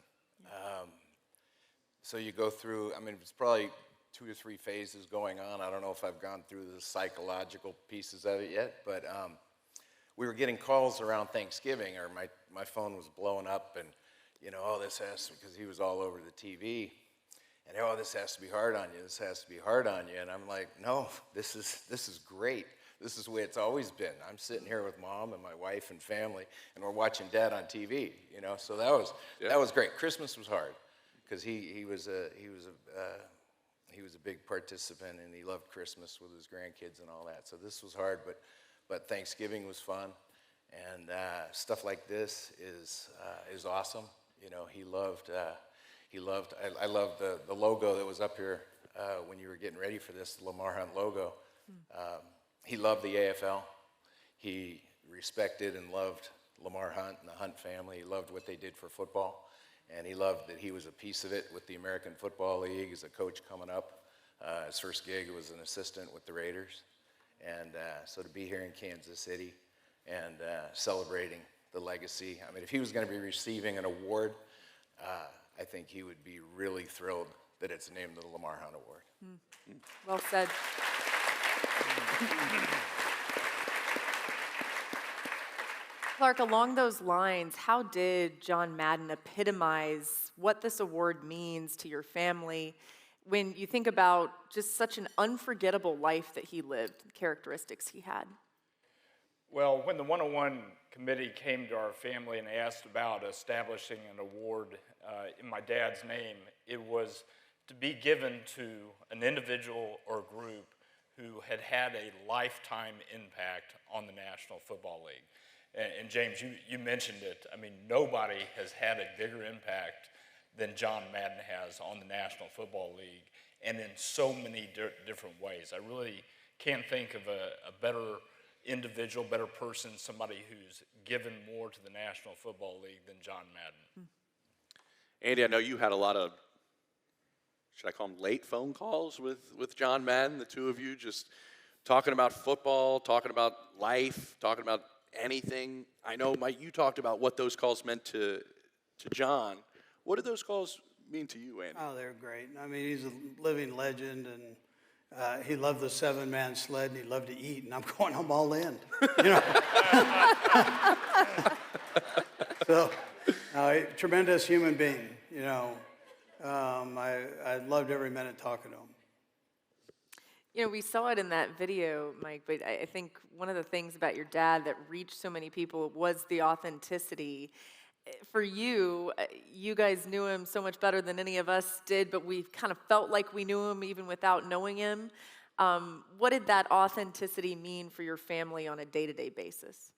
So you go through, I mean, it's probably 2 or 3 phases going on. I don't know if I've gone through the psychological pieces of it yet, but we were getting calls around Thanksgiving, or my phone was blowing up, and oh, this has to, because he was all over the TV, and oh, this has to be hard on you. This has to be hard on you. And I'm like, no, this is great. This is the way it's always been. I'm sitting here with Mom and my wife and family, and we're watching Dad on TV. So that was great. Christmas was hard because he was a big participant, and he loved Christmas with his grandkids and all that. So this was hard, but Thanksgiving was fun, and stuff like this is awesome. He loved. I loved the logo that was up here when you were getting ready for this, the Lamar Hunt logo. He loved the AFL. He respected and loved Lamar Hunt and the Hunt family. He loved what they did for football, and he loved that he was a piece of it with the American Football League as a coach coming up. His first gig was an assistant with the Raiders, and so to be here in Kansas City and celebrating the legacy. I mean, if he was going to be receiving an award, I think he would be really thrilled that it's named the Lamar Hunt Award. Well said. Clark, along those lines, how did John Madden epitomize what this award means to your family when you think about just such an unforgettable life that he lived, the characteristics he had? Well, when the 101 committee came to our family and asked about establishing an award in my dad's name, it was to be given to an individual or group who had had a lifetime impact on the National Football League. And James, you mentioned it. I mean, nobody has had a bigger impact than John Madden has on the National Football League, and in so many different ways. I really can't think of a better individual, better person, somebody who's given more to the National Football League than John Madden. Andy, I know you had a lot of, should I call them late phone calls with John Madden, the two of you, just talking about football, talking about life, talking about anything. I know, Mike, you talked about what those calls meant to John. What did those calls mean to you, Andy? Oh, they're great. I mean, he's a living legend, and he loved the seven-man sled, and he loved to eat, and I'm going, I'm all in, So, tremendous human being, I loved every minute talking to him. We saw it in that video, Mike, but I think one of the things about your dad that reached so many people was the authenticity. For you, you guys knew him so much better than any of us did, but we kind of felt like we knew him even without knowing him. What did that authenticity mean for your family on a day-to-day basis?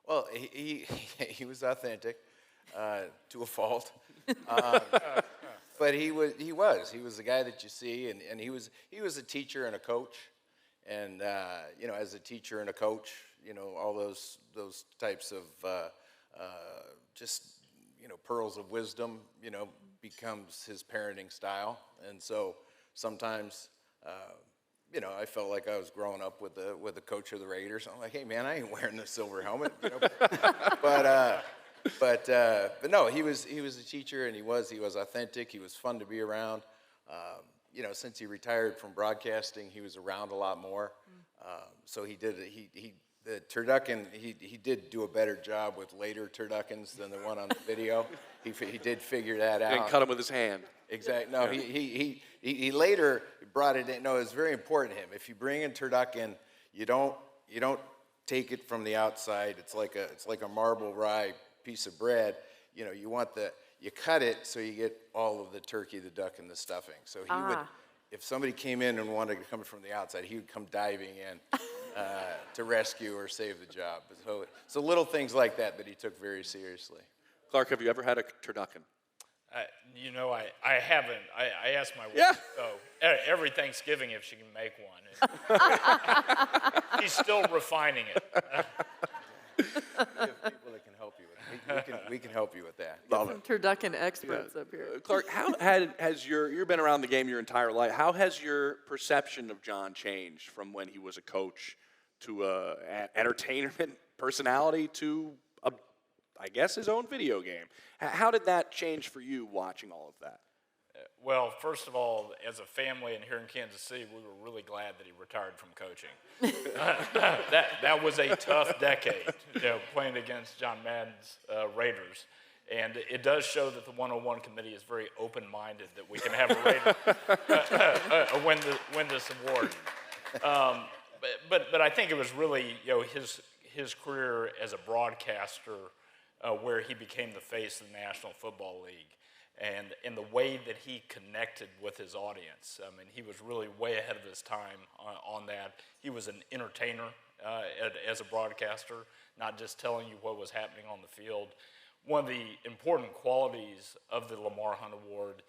Well, he was authentic to a fault. But he was the guy that you see, and he was a teacher and a coach, and as a teacher and a coach, all those types of just pearls of wisdom, becomes his parenting style, and so sometimes I felt like I was growing up with the coach of the Raiders. I'm like, hey man, I ain't wearing the silver helmet, But no, he was a teacher, and he was authentic. He was fun to be around. Since he retired from broadcasting, he was around a lot more. So the turducken, he did do a better job with later turduckens than the one on the video. He did figure that out. Didn't cut him with his hand. Exactly. No, he later brought it in. No, it's very important to him. If you bring in turducken, you don't take it from the outside. It's like a marble rye piece of bread. You cut it so you get all of the turkey, the duck, and the stuffing. So he would, if somebody came in and wanted to come from the outside, he would come diving in to rescue or save the job. So little things like that he took very seriously. Clark, have you ever had a turducken? I haven't. I asked my wife every Thanksgiving if she can make one. She's still refining it. We have people that can help you with it. We can help you with that. Some turducken experts up here. Clark, how has you've been around the game your entire life? How has your perception of John changed from when he was a coach to an entertainment personality to I guess his own video game? How did that change for you watching all of that? Well, first of all, as a family and here in Kansas City, we were really glad that he retired from coaching. That was a tough decade, playing against John Madden's Raiders. And it does show that the 101 committee is very open-minded, that we can have win this award. But I think it was really, his career as a broadcaster where he became the face of the National Football League, and in the way that he connected with his audience. I mean, he was really way ahead of his time on that. He was an entertainer as a broadcaster, not just telling you what was happening on the field. One of the important qualities of the Lamar Hunt Award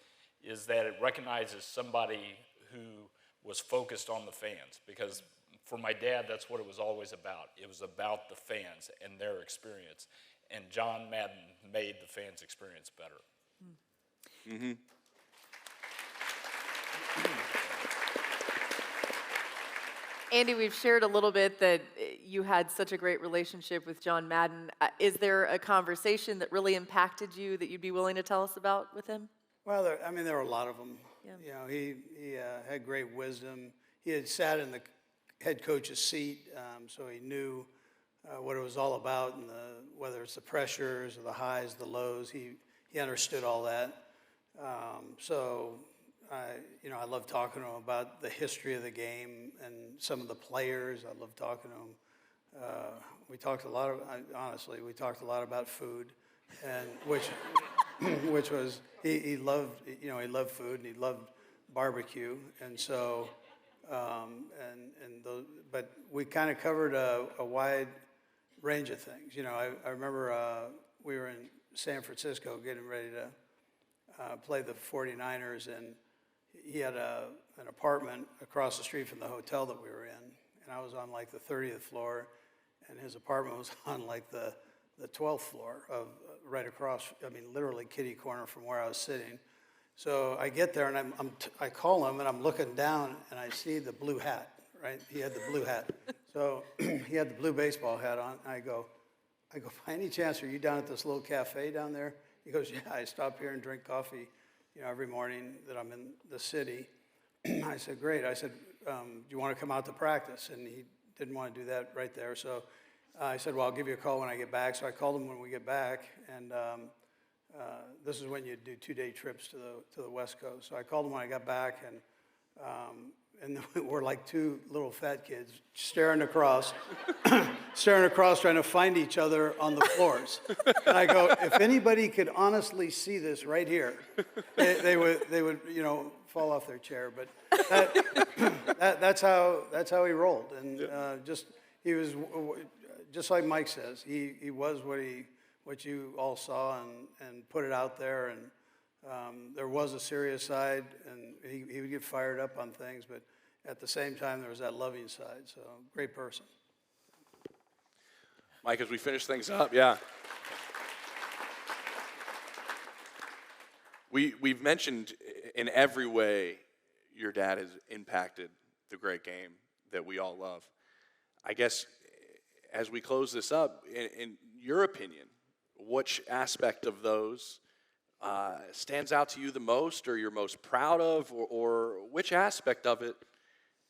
is that it recognizes somebody who was focused on the fans, because for my dad, that's what it was always about. It was about the fans and their experience, and John Madden made the fans' experience better. Mm-hmm. Andy, we've shared a little bit that you had such a great relationship with John Madden. Is there a conversation that really impacted you that you'd be willing to tell us about with him? Well, there were a lot of them. Yeah. He had great wisdom. He had sat in the head coach's seat, so he knew what it was all about, and whether it's the pressures or the highs, the lows. He understood all that. I love talking to him about the history of the game and some of the players. I love talking to him. We talked a lot about food, and which was he loved food, and he loved barbecue, and so but we kind of covered a wide range of things. I remember we were in San Francisco getting ready to play the 49ers, and he had an apartment across the street from the hotel that we were in, and I was on like the 30th floor, and his apartment was on like the 12th floor of right across, literally kitty corner from where I was sitting. So I get there, and I call him, and I'm looking down, and I see the blue hat, right? He had the blue hat. So he had the blue baseball hat on, and I go, by any chance, are you down at this little cafe down there? He goes, yeah, I stop here and drink coffee, every morning that I'm in the city. I said, great. I said, do you want to come out to practice? And he didn't want to do that right there. So I said, well, I'll give you a call when I get back. So I called him when we get back, and this is when you do 2-day trips to the West Coast. So I called him when I got back, and we're like two little fat kids staring across, trying to find each other on the floors. And I go, if anybody could honestly see this right here, they would fall off their chair. But that's how he rolled, and he was just like Mike says. He was what you all saw, and put it out there, and there was a serious side, and he would get fired up on things, but at the same time, there was that loving side. So, great person. Mike, as we finish things up, yeah. We've mentioned in every way your dad has impacted the great game that we all love. I guess as we close this up, in your opinion, which aspect of those stands out to you the most, or you're most proud of, or which aspect of it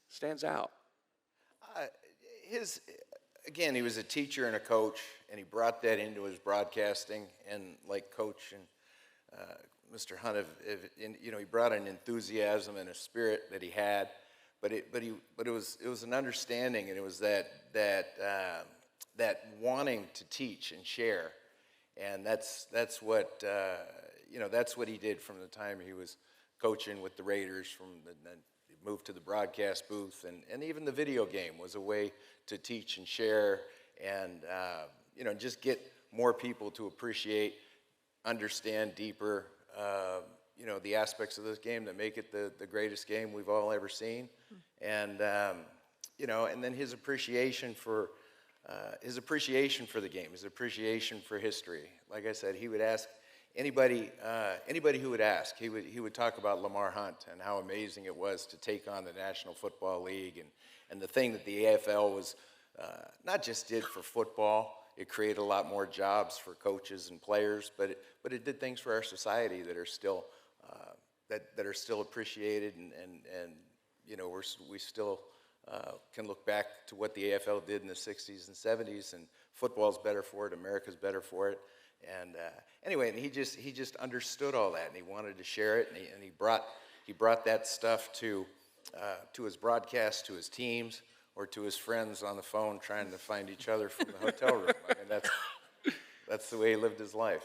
stands out? Again, he was a teacher and a coach, and he brought that into his broadcasting. And like Coach and Mr. Hunt, he brought an enthusiasm and a spirit that he had, but it was an understanding, and it was that wanting to teach and share, and that's what he did from the time he was coaching with the Raiders. He moved to the broadcast booth, and even the video game was a way to teach and share, and just get more people to appreciate, understand deeper, the aspects of this game that make it the greatest game we've all ever seen, and then his appreciation for the game, his appreciation for history. Like I said, he would ask anybody who would ask, he would talk about Lamar Hunt and how amazing it was to take on the National Football League, and the thing that the AFL was not just did for football. It created a lot more jobs for coaches and players, but it did things for our society that are still appreciated, and we still can look back to what the AFL did in the 60s and 70s, and football's better for it, America's better for it, And anyway, and he just understood all that, and he wanted to share it, and he brought that stuff to his broadcast, to his teams, or to his friends on the phone trying to find each other from the hotel room. I mean, that's the way he lived his life.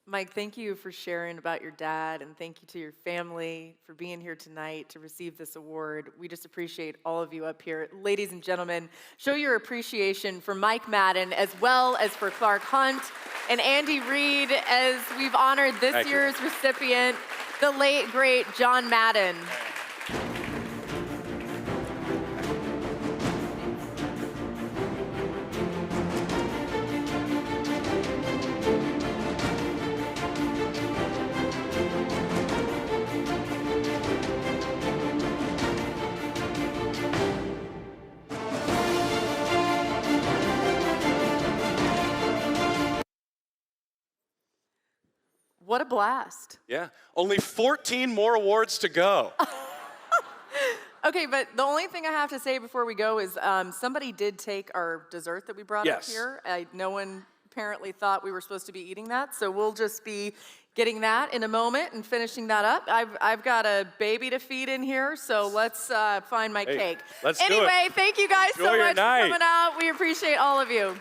Mike, thank you for sharing about your dad, and thank you to your family for being here tonight to receive this award. We just appreciate all of you up here. Ladies and gentlemen, show your appreciation for Mike Madden as well as for Clark Hunt and Andy Reid as we've honored this year's recipient, the late, great John Madden. What a blast. Yeah, only 14 more awards to go. Okay, but the only thing I have to say before we go is somebody did take our dessert that we brought up here. No one apparently thought we were supposed to be eating that, so we'll just be getting that in a moment and finishing that up. I've got a baby to feed in here, so let's find my cake. Let's do it. Anyway, thank you guys so much for night. coming out. We appreciate all of you.